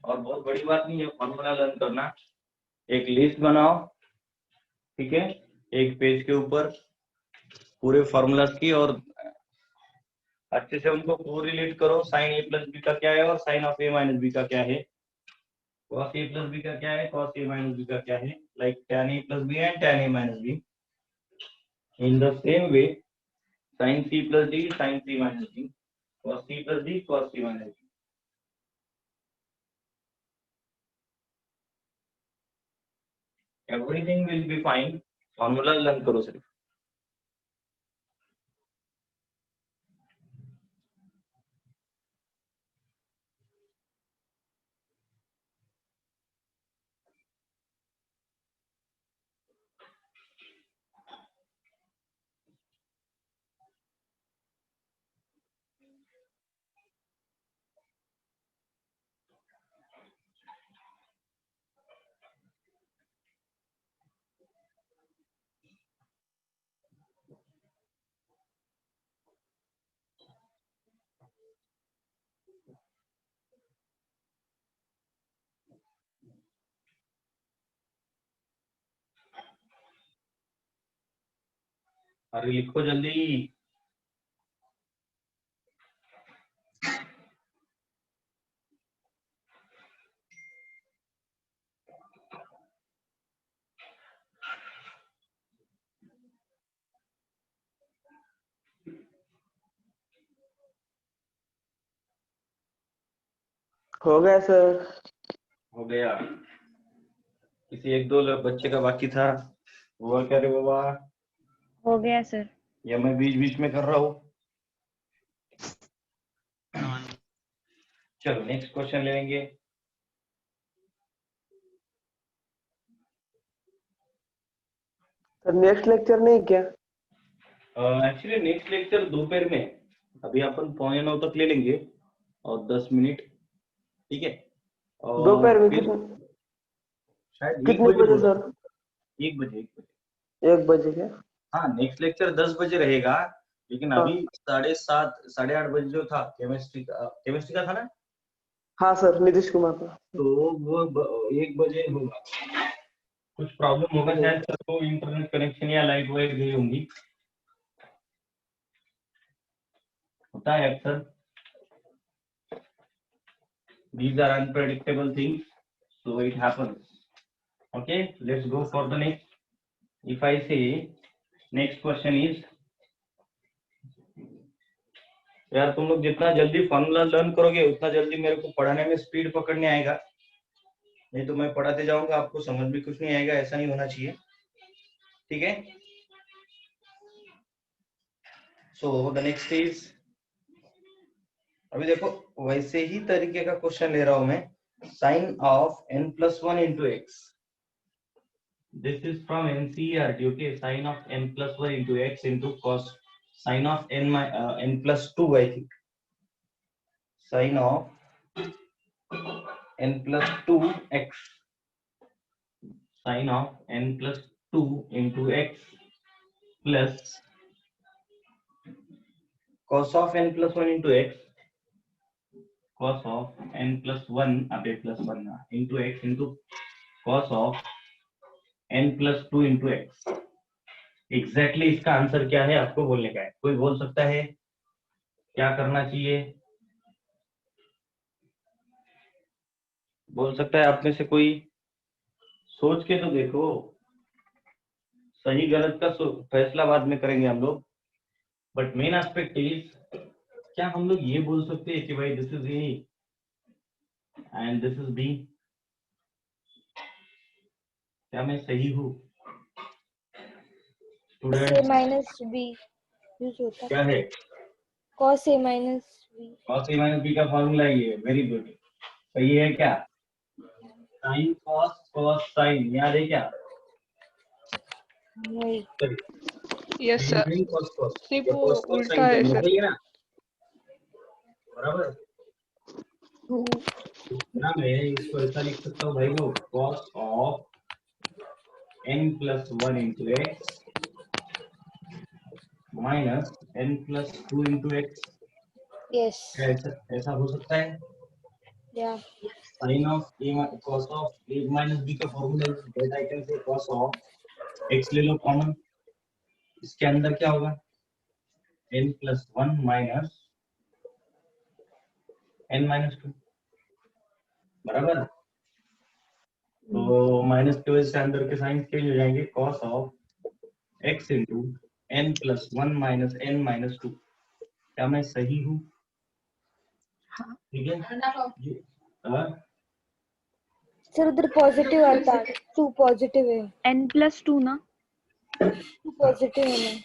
और बहुत बड़ी बात नहीं है फॉर्मूला लर्न करना। एक लिस्ट बनाओ, ठीक है, एक पेज के ऊपर पूरे फॉर्मूलाज की, और अच्छे से उनको कोरिलेट करो। साइन ए प्लस बी का क्या है और sine of A minus B का क्या है, कॉस ए प्लस बी का क्या है, कॉस ए माइनस बी का क्या है, like tan a plus b and tan a minus b. In the same way sin c plus d, sin c minus d, cos c plus d, cos c minus d। Everything will be fine, formula learn करो सिर्फ। अरे लिखो जल्दी। हो गया sir. हो गया। किसी एक दो बच्चे का बाकी था, हुआ क्या रे बाबा? हो गया सर। या मैं बीच बीच में कर रहा हूँ? चलो नेक्स्ट क्वेश्चन लेंगे। सर नेक्स्ट लेक्चर नहीं क्या? एक्चुअली नेक्स्ट लेक्चर दोपहर में, अभी अपन 9:15 तक ले लेंगे और 10 मिनट, ठीक है। और दोपहर में फिर शायद 1 कितने बजे बजे बोल, सर? 1 बजे 1 बजे। 1 बजे क्या? हाँ, नेक्स्ट लेक्चर 10 बजे रहेगा, लेकिन हाँ अभी 7:30 8:30 बजे जो था केमिस्ट्री का था ना, हाँ सर, नीतीश कुमार का। तो वो 1 बजे होगा। कुछ प्रॉब्लम होगा शायद सर को, इंटरनेट कनेक्शन या लाइट वाइट गई होंगी, होता है अक्सर। These are unpredictable things, so it happens. Okay, let's go for the next. If I say next question is, यार तुम लोग जितना जल्दी फॉर्मूला लर्न करोगे उतना जल्दी मेरे को पढ़ाने में स्पीड पकड़ने आएगा, नहीं तो मैं पढ़ाते जाऊंगा आपको समझ में कुछ नहीं आएगा, ऐसा नहीं होना चाहिए, ठीक है। सो द नेक्स्ट इज, अभी देखो वैसे ही तरीके का क्वेश्चन ले रहा हूं मैं। Sine of n+1 into x, this is from NCERT, okay, sin of n+1 into x into cos sin of n+2, I think, sin of n+2 x, sin of n+2 into x plus cos of n+1 into x, cos of n+1 अबे +1 into x into cos of n+2 into x। Exactly इसका answer क्या है आपको बोलने का है। कोई बोल सकता है क्या करना चाहिए? बोल सकता है आप में से कोई? सोच के तो देखो, सही गलत का फैसला बाद में करेंगे हम लोग, बट मेन एस्पेक्ट इज, क्या हम लोग ये बोल सकते हैं कि भाई this is a and this is b? क्या मैं सही हूँ A student? minus B. Use होता क्या है? cos a minus b। cos a minus B का फॉर्मूला ये है, वेरी गुड। तो ये है क्या? साइन कॉस, कॉस साइन, याद है क्या? वही yes sir, sine cos cos, सिर्फ तो वो कॉस कॉस उल्टा साइन है करना सर। सही है ना? बराबर। ना मैं इसको ऐसा लिख सकता हूँ भाई, वो cos of n+1 into x minus n+2 into x. Yes ऐसा ऐसा हो सकता है? या sine of A cos of A minus B का formula is that I can say cos of x ले लो कॉमन, इसके अंदर क्या होगा? n+1 माइनस n-2, बराबर। तो माइनस की वजह से अंदर के साइन चेंज हो जाएंगे, cos of x into n+1 minus n-2। क्या मैं सही हूँ? ठीक है ये, हाँ? सर उधर पॉजिटिव आता, 2 पॉजिटिव है, n+2 ना? 2 पॉजिटिव है ना।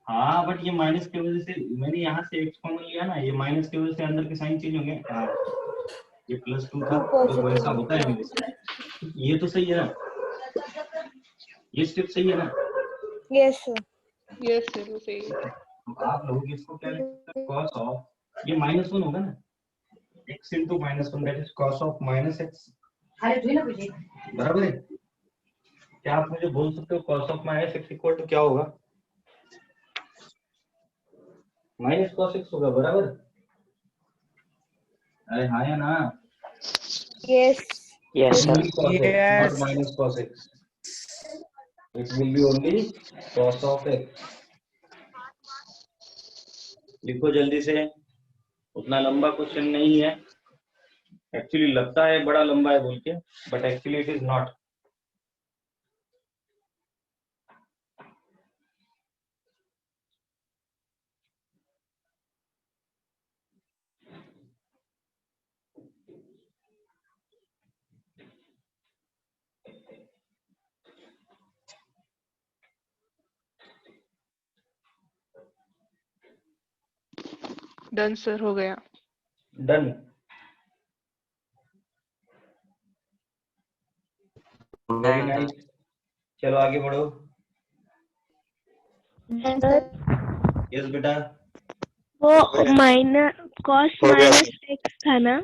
हाँ बट ये माइनस की वजह से, मैंने यहाँ से एक्स कॉमन लिया ना, ये माइनस की वजह से अंदर के साइन चेंज होंगे। हाँ ये +2 था, 2 देखो ऐसा पॉजिटिव होता है मेरे से। ये तो सही है ना? ये स्टेप सही है ना? Yes sir. यस सर, वो सही है। तो आप लोग इसको क्या लिख सकते हैं? कॉस ऑफ ये -1 होगा ना, x into -1 that is cos of minus x, बराबर है। क्या आप मुझे बोल सकते हो cos of minus x equal to क्या होगा? माइनस कॉस एक्स होगा, बराबर। अरे हाँ या ना? Yes Yes, sir. Only cos x, not Yes. minus cos x. It will be only cos of x. लिखो जल्दी से, उतना लंबा क्वेश्चन नहीं है। एक्चुअली लगता है बड़ा लंबा है बोल के, but actually it is not. Done sir, हो गया। डन। वेरी नाइस, चलो आगे बढ़ो। यस बेटा। वो माइनस कॉस हो गया माइनस एक्स था ना?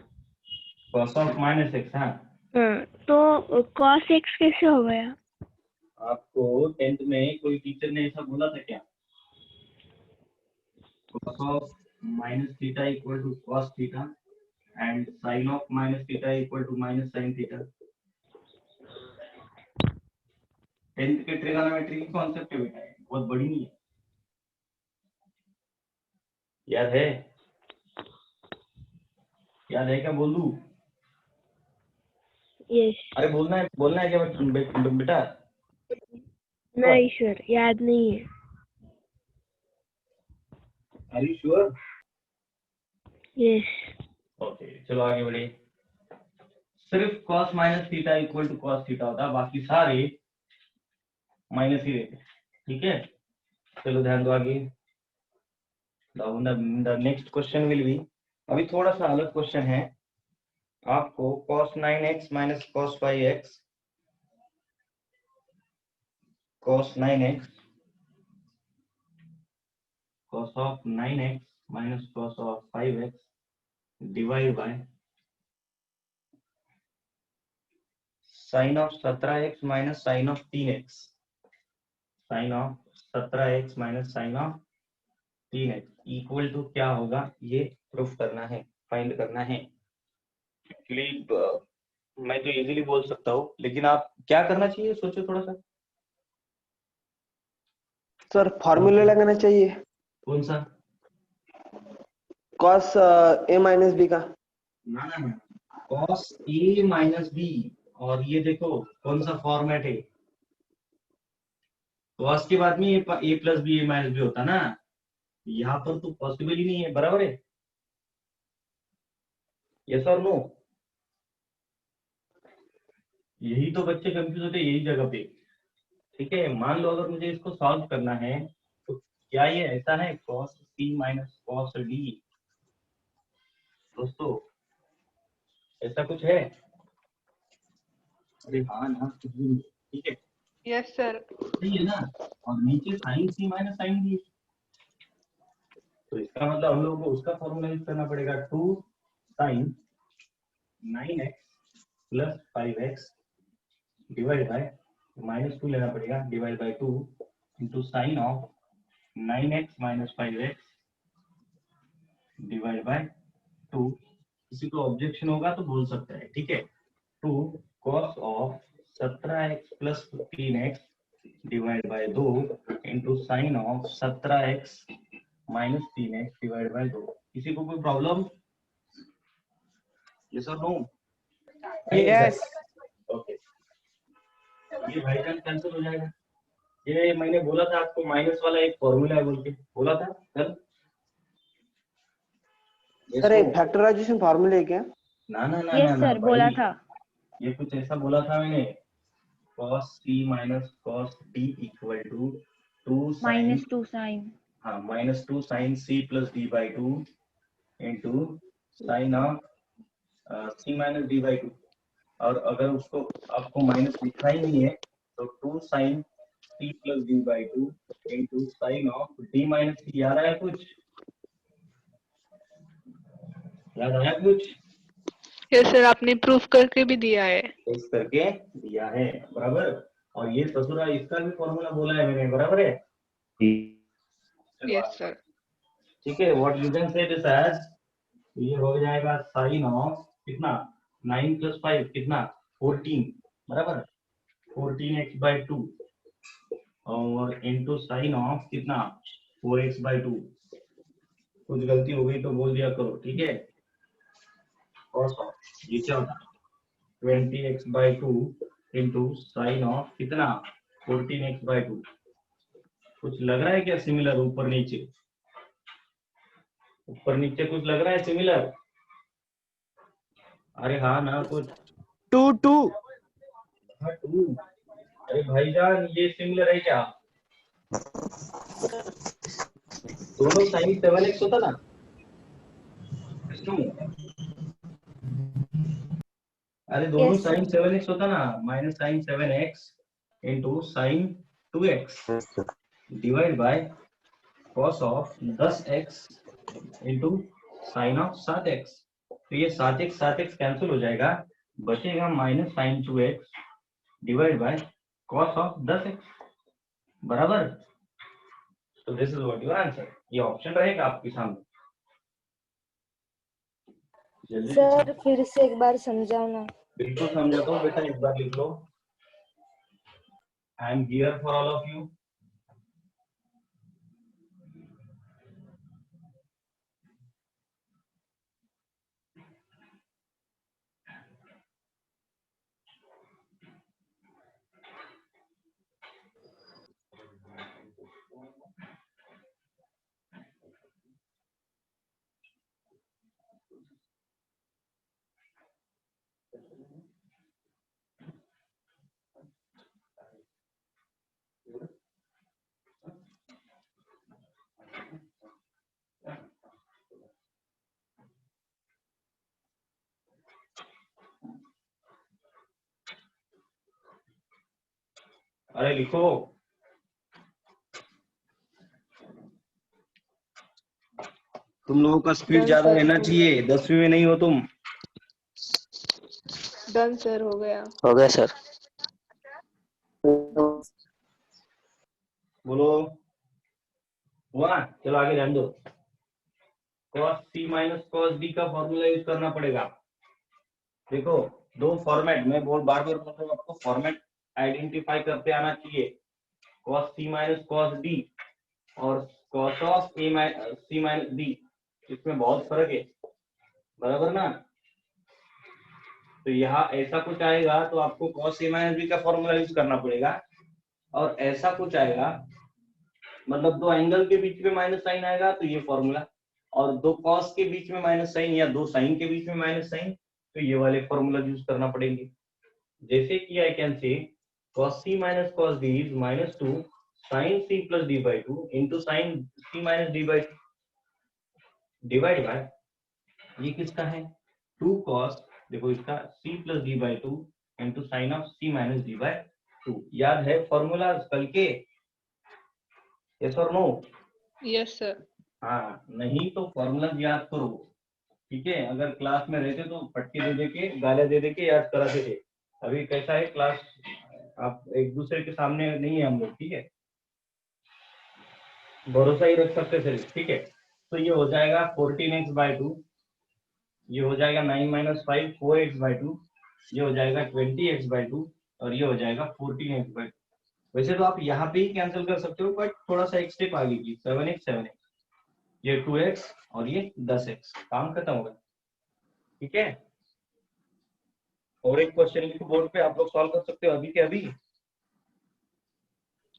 कॉस ऑफ माइनस एक्स, हाँ। हाँ, तो कॉस एक्स कैसे हो गया? आपको 10th में कोई टीचर ने ऐसा बोला था क्या? cos of minus theta equal to cos theta and sin of minus theta equal to minus sin theta। 10th के ट्रिगोनोमेट्री की कॉन्सेप्ट है बेटा, बहुत बड़ी नहीं है, याद है? याद है क्या? बोल दूं? यस। अरे बोलना है क्या बेटा? नहीं सर, याद नहीं है। Are you sure? Yes. Okay चलो आगे बढ़िए। सिर्फ cos minus theta equal to cos theta होता, बाकी सारे माइनस ही रहते, ठीक है। चलो ध्यान दो आगे। The next question will be, अभी थोड़ा सा अलग क्वेश्चन है। आपको cos 9x minus cos 5x, cos 9x, cos of 9x minus cos of 5x divided by sin of 17x minus sin of 3x, sin of 17x minus sin of 3x equal to क्या होगा, ये proof करना है, find करना है। Actually मैं तो easily बोल सकता हूँ, लेकिन आप क्या करना चाहिए सोचो थोड़ा सा। सर फॉर्मूला लगाना चाहिए, कौन सा? cos a माइनस बी का। ना cos a माइनस बी, और ये देखो कौन सा फॉर्मेट है, cos के बाद में a plus B a minus B होता ना, यहाँ पर तो पॉसिबल ही नहीं है, बराबर है? यस और नो? यही तो बच्चे कंफ्यूज होते हैं, यही जगह पे। ठीक है, मान लो अगर मुझे इसको सॉल्व करना है तो क्या ये ऐसा है cos c minus cos d? दोस्तों ऐसा कुछ है? अरे हाँ ना, कुछ भी नहीं। ठीक है, यस सर। सही है ना। और नीचे sin c minus sin d, तो इसका मतलब हम लोगों को उसका फॉर्मूला यूज करना पड़ेगा, 2 sin 9x plus 5x divide by -2 लेना पड़ेगा, divide by 2 into sine of 9x minus 5x divide by 2। किसी को ऑब्जेक्शन होगा तो बोल सकता है, ठीक है। 2 cos of 17x plus 15x divide by 2 into sine of 17x minus 3x divide by 2। किसी को कोई प्रॉब्लम? यस और नो? यस ओके, ये भाईजान कैंसिल हो जाएगा। ये मैंने बोला था आपको माइनस वाला एक फॉर्मूला है बोल के, बोला था कल। सर एक फैक्टराइजेशन फार्मूला है क्या? ना ना ना यस ना ना सर बोला भाई, था। ये कुछ ऐसा बोला था मैंने, cos c minus cos d equal to 2 sin, -2 sine. हाँ -2 sin c plus d by 2 into sine of c minus d by 2। और अगर उसको आपको माइनस लिखना ही नहीं है तो 2 sin c plus d by 2 into sine of d minus c। याद आया कुछ? याद आया कुछ? यस सर, आपने प्रूफ करके भी दिया है। इस करके दिया है, बराबर। और ये ससुरा इसका भी फॉर्मूला बोला है मैंने, बराबर है। Yes sir. ठीक है, what you can say this as, ये हो जाएगा साइन ऑफ कितना, 9 प्लस 5 कितना, 14, बराबर 14x बाई 2 और इंटू साइन ऑफ कितना, 4x बाई 2। कुछ गलती हो गई तो बोल दिया करो, ठीक है। और ये क्या होता है, 20x by 2 into sine of कितना, 14x बाई 2। कुछ लग रहा है क्या सिमिलर? ऊपर नीचे, ऊपर नीचे कुछ लग रहा है सिमिलर? अरे हाँ ना, कुछ 2 2 हाँ 2। अरे भाईजान ये सिमिलर है क्या? दोनों साइन 7x होता ना, अरे दोनों Yes, साइन 7x होता ना, minus sine 7x into sine 2x divide by cos of 10x into sine of 7x। तो ये 7x कैंसिल हो जाएगा, बचेगा minus sine 2x divide by cos of 10x, बराबर। तो this is what your answer. ये ऑप्शन रहेगा आपके सामने, जल्दी सर फिर से एक बार समझाना। बिल्कुल समझाता हूँ बेटा, एक बार लिख लो। I am here for all of you. अरे लिखो, तुम लोगों का स्पीड डन ज्यादा सर, रहना चाहिए, 10वीं में नहीं हो तुम। डन सर, हो गया। हो गया सर। बोलो हुआ? चलो आगे ध्यान दो। cos c minus cos d का फॉर्मूला यूज करना पड़ेगा। देखो दो फॉर्मेट, मैं बार बार बोल रहा हूँ आपको, फॉर्मेट आइडेंटिफाई करते आना चाहिए। cos c minus cos d और cos of c minus d, इसमें बहुत फर्क है, बराबर ना। तो यहाँ ऐसा कुछ आएगा तो आपको cos a माइनस b का फॉर्मूला यूज करना पड़ेगा, और ऐसा कुछ आएगा मतलब दो एंगल के बीच में माइनस साइन आएगा तो ये फॉर्मूला, और दो कॉस के बीच में माइनस साइन या दो साइन के बीच में माइनस साइन तो ये वाले फॉर्मूला यूज करना पड़ेंगे। जैसे कि I can say cos c minus cos d is -2 sine C plus D by two into sine C minus D by divide by ये किसका है 2 cos देखो इसका c plus D by two into sine of c minus D by two. याद है formula कल के? Yes और नो? Yes sir. हाँ, नहीं तो फॉर्मूला याद करो, ठीक है? अगर क्लास में रहते तो पट्टी दे दे के गालियां दे दे के याद कराते थे। अभी कैसा है क्लास, आप एक दूसरे के सामने नहीं है हम लोग, ठीक है? भरोसा ही रख सकते थे, ठीक है? तो ये हो जाएगा 14x बाई टू, ये हो जाएगा 9 माइनस 5 4x बाई टू, ये हो जाएगा 20x बाई टू और ये हो जाएगा 14x बाई टू। वैसे तो आप यहाँ पे ही कैंसिल कर सकते हो, बट थोड़ा सा एक स्टेप आगे की 7x 7x, ये 2x और ये 10x, काम खत्म होगा, ठीक है? और एक क्वेश्चन लिखो बोर्ड पे, आप लोग सॉल्व कर सकते हो अभी के अभी।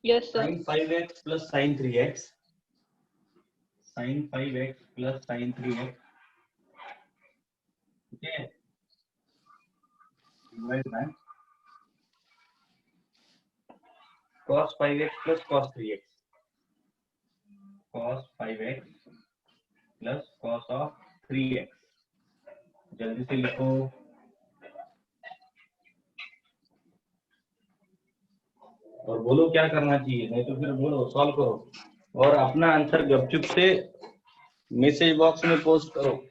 Yes sir. sin 5x plus sin 3x, sin 5x plus sin 3x, ठीक है? Divide by cos 5x plus cos 3x, cos 5x plus cos of 3x। जल्दी से लिखो। और बोलो क्या करना चाहिए, नहीं तो फिर बोलो सॉल्व करो और अपना आंसर गपचुप से मैसेज बॉक्स में पोस्ट करो।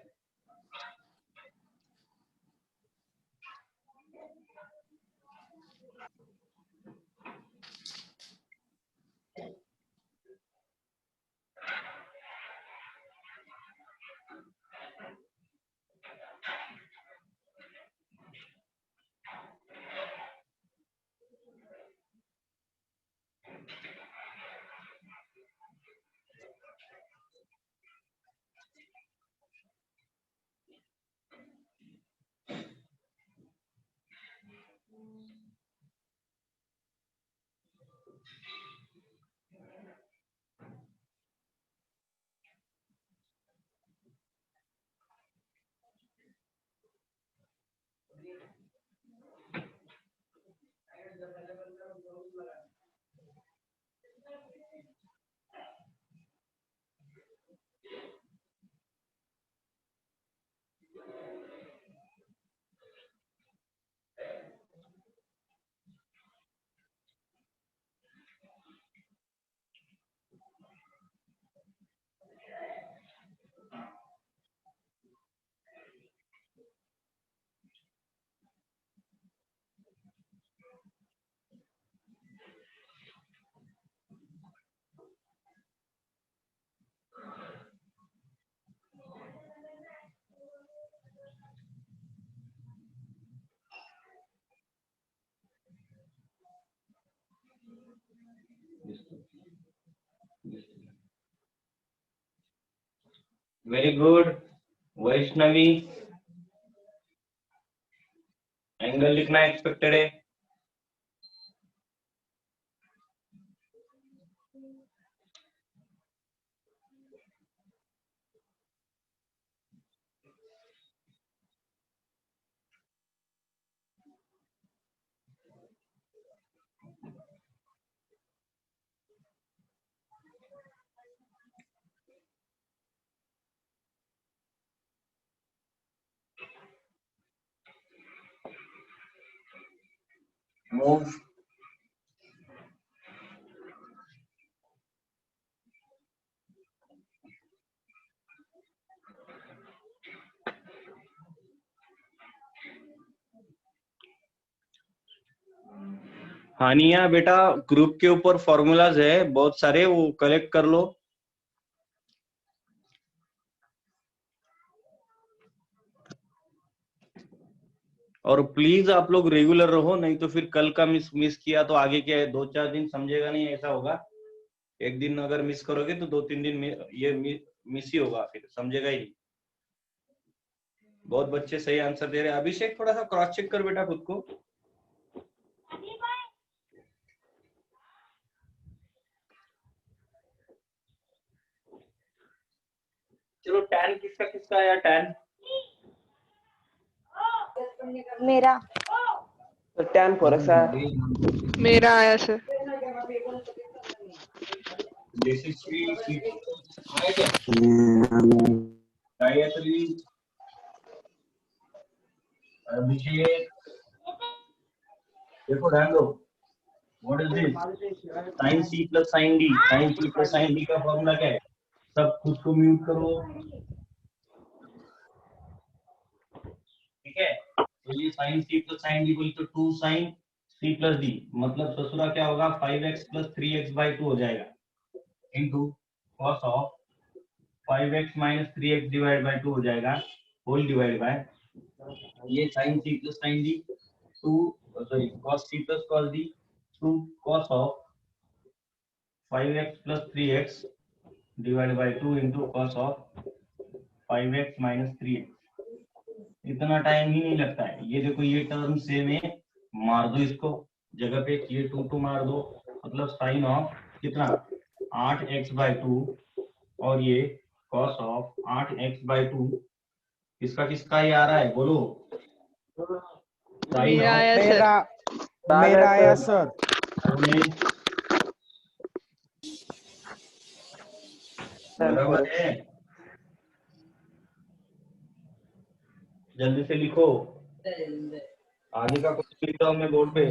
वेरी गुड वैष्णवी, एंगल लिखना एक्सपेक्टेड है। मूव। हानिया बेटा ग्रुप के ऊपर फॉर्मूलाज है बहुत सारे, वो कलेक्ट कर लो। और प्लीज आप लोग रेगुलर रहो, नहीं तो फिर कल का मिस किया तो आगे के 2-4 दिन समझेगा नहीं, ऐसा होगा। एक दिन अगर मिस करोगे तो 2-3 दिन ये मिस ही होगा, फिर समझेगा ही नहीं। बहुत बच्चे सही आंसर दे रहे हैं। अभिषेक थोड़ा सा क्रॉस चेक कर बेटा खुद को। चलो टैन किसका किसका आया टैन? मेरा tan 4x मेरा आया सर। यशस्वी आए क्या गायत्री अभिषेक देखो ध्यान दो what is this sine C plus sine D sine C plus sine D का फॉर्मूला क्या है सब खुद को म्यूट करो ठीक है तो ये sine C plus sine D बोली तो 2 साइन सी प्लस डी मतलब ससुरा क्या होगा 5x प्लस 3x बाई 2 हो जाएगा into cos of 5x minus 3x divide by 2 हो जाएगा होल डिवाइड बाय ये sine C plus sine D 2 sorry cos C plus cos D 2 cos of 5x plus 3x divided by 2 into cos of 5x minus 3x इतना time ही नहीं लगता है ये देखो ये टर्म सेम है मार दो इसको जगह पे ये 2 मार दो मतलब साइन ऑफ कितना 8x by 2 और ये cos of 8x by 2 किसका ये आ रहा है बोलो साइन मेरा ऑफ आया सर मेरा आया सर बराबर है जल्दी से लिखो आगे का कुछ लिखता हूँ मैं बोर्ड पे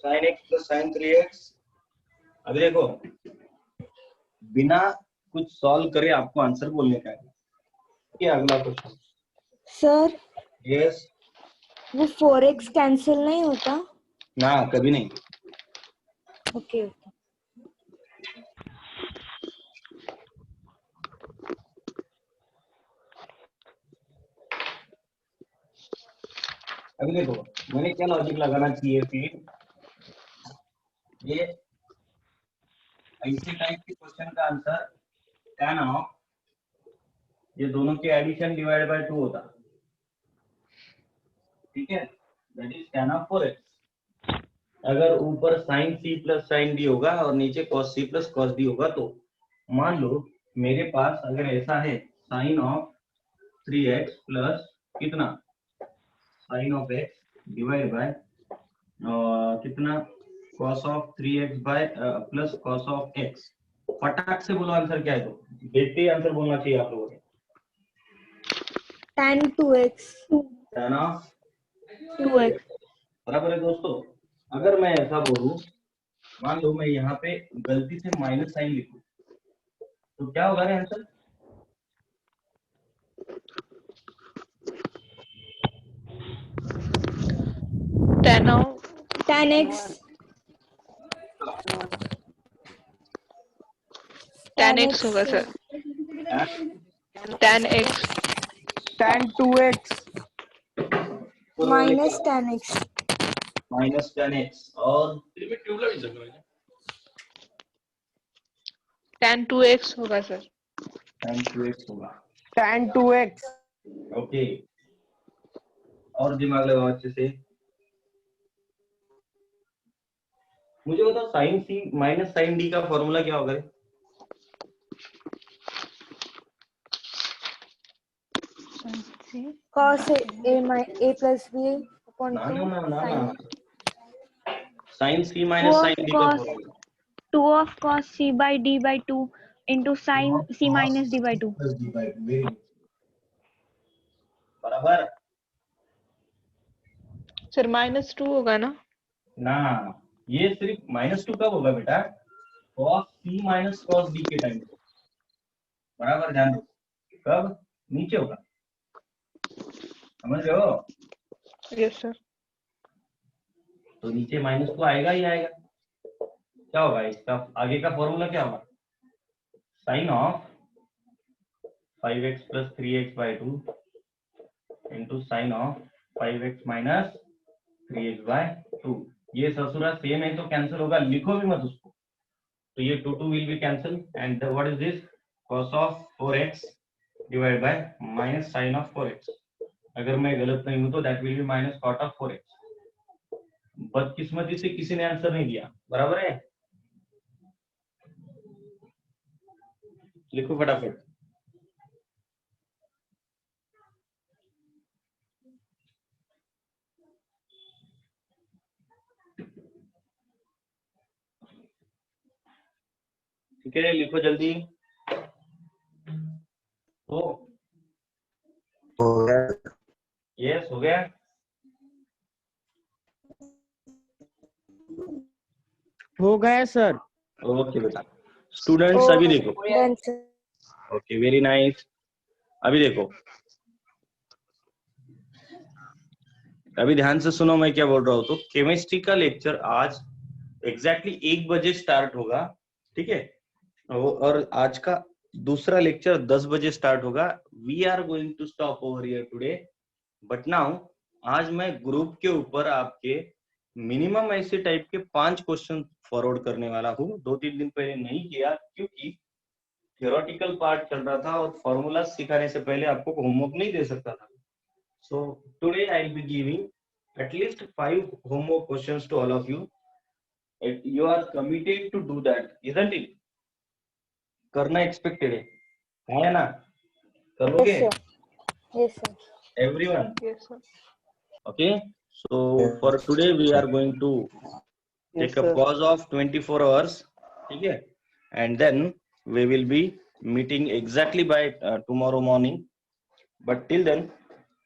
sin x plus sin 3x अभी देखो बिना कुछ सॉल्व करे आपको आंसर बोलने का है ये अगला क्वेश्चन सर यस वो 4x कैंसिल नहीं होता? ना कभी नहीं ओके अभी देखो मैंने क्या लॉजिक लगाना चाहिए फिर ये ऐसे टाइप के क्वेश्चन का आंसर tan ऑफ ये दोनों के एडिशन डिवाइड बाय 2 होता ठीक है that is tan of 4x अगर ऊपर sin c plus sin d होगा और नीचे cos c plus cos d होगा तो मान लो मेरे पास अगर ऐसा है sin ऑफ 3x प्लस कितना sin of x divide by कितना cos of 3x by plus cos of x फटाक से बोलो आंसर क्या है तो देखते ही आंसर बोलना चाहिए आप लोगों ने tan 2x tan of 2x बराबर है दोस्तों अगर मैं ऐसा बोलूं मान लो मैं यहाँ पे गलती से माइनस साइन लिखूं तो क्या होगा रे answer tan x tan x होगा sir tan x tan 2x minus tan x minus tan x और tan 2x होगा सर tan 2x होगा tan 2x ओके और दिमाग लगाओ अच्छे से मुझे बताओ sign C minus sign D का फॉर्मूला क्या होगा cos a plus b upon ना 2 ना ना ना sin sign C minus sign D का cos formula 2 of cos c by d by 2 into sin c minus d by 2. बराबर sir -2 होगा ना ना ये सिर्फ -2 कब होगा बेटा cos c minus cos d के टाइम बराबर ध्यान दो कब नीचे होगा समझ रहे हो यस सर तो नीचे -2 आएगा ही आएगा क्या होगा इसका आगे का फॉर्मूला क्या होगा sine of 5x plus 3x by 2 into sine of 5x minus 3x by 2 ये ससुरा सेम है तो कैंसिल होगा लिखो भी मत उसको तो ये 2 will be cancel and what is this cos of 4x divide by minus sine of 4x अगर मैं गलत नहीं हूं तो that will be minus cot of 4x बदकिस्मती से किसी ने आंसर नहीं दिया बराबर है लिखो फटाफट ठीक है, लिखो जल्दी। हो गया। यस, हो गया। हो गया सर। ओके बेटा, स्टूडेंट्स अभी देखो। Done sir. Okay, very nice. अभी देखो, अभी ध्यान से सुनो मैं क्या बोल रहा हूँ। तो केमिस्ट्री का लेक्चर आज एग्जैक्टली 1 बजे स्टार्ट होगा, ठीक है। और आज का दूसरा लेक्चर 10 बजे स्टार्ट होगा। We are going to stop over here today, but now आज मैं ग्रुप के ऊपर आपके मिनिमम ऐसे टाइप के 5 क्वेश्चन फॉरवर्ड करने वाला हूँ। 2-3 दिन पहले नहीं किया क्योंकि थियोरेटिकल पार्ट चल रहा था और फॉर्मूला सिखाने से पहले आपको होमवर्क नहीं दे सकता था। So today I will be giving at least 5 homework questions to all of you. You are committed to do that, isn't it? करना expected है ना? करोगे? Yes sir. Everyone. Yes, sir. Okay. So for today we are going to take a pause of 24 hours. ठीक है? And then we will be meeting exactly by tomorrow morning. But till then,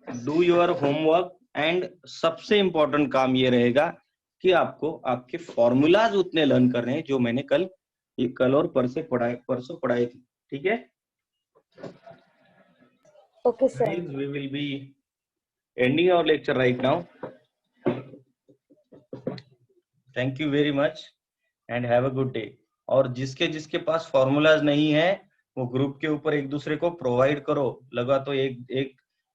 do your homework. And सबसे important काम ये रहेगा कि आपको आपके formulas उतने लर्न करने हैं जो मैंने कल और परसों पढ़ाए थे, ठीक है। Okay sir. We will be ending our lecture right now. Thank you very much and have a good day. और जिसके जिसके पास फॉर्मूलाज नहीं है वो ग्रुप के ऊपर एक दूसरे को प्रोवाइड करो। लगा तो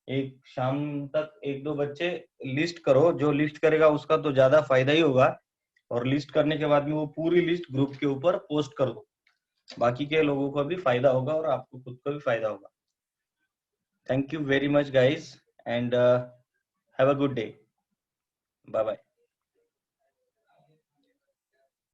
एक शाम तक 1-2 बच्चे लिस्ट करो, जो लिस्ट करेगा उसका तो ज्यादा फायदा ही होगा। और लिस्ट करने के बाद में वो पूरी लिस्ट ग्रुप के ऊपर पोस्ट कर दो, बाकी के लोगों को भी फायदा होगा और आपको खुद को भी फायदा होगा। Thank you very much guys and have a good day. Bye bye.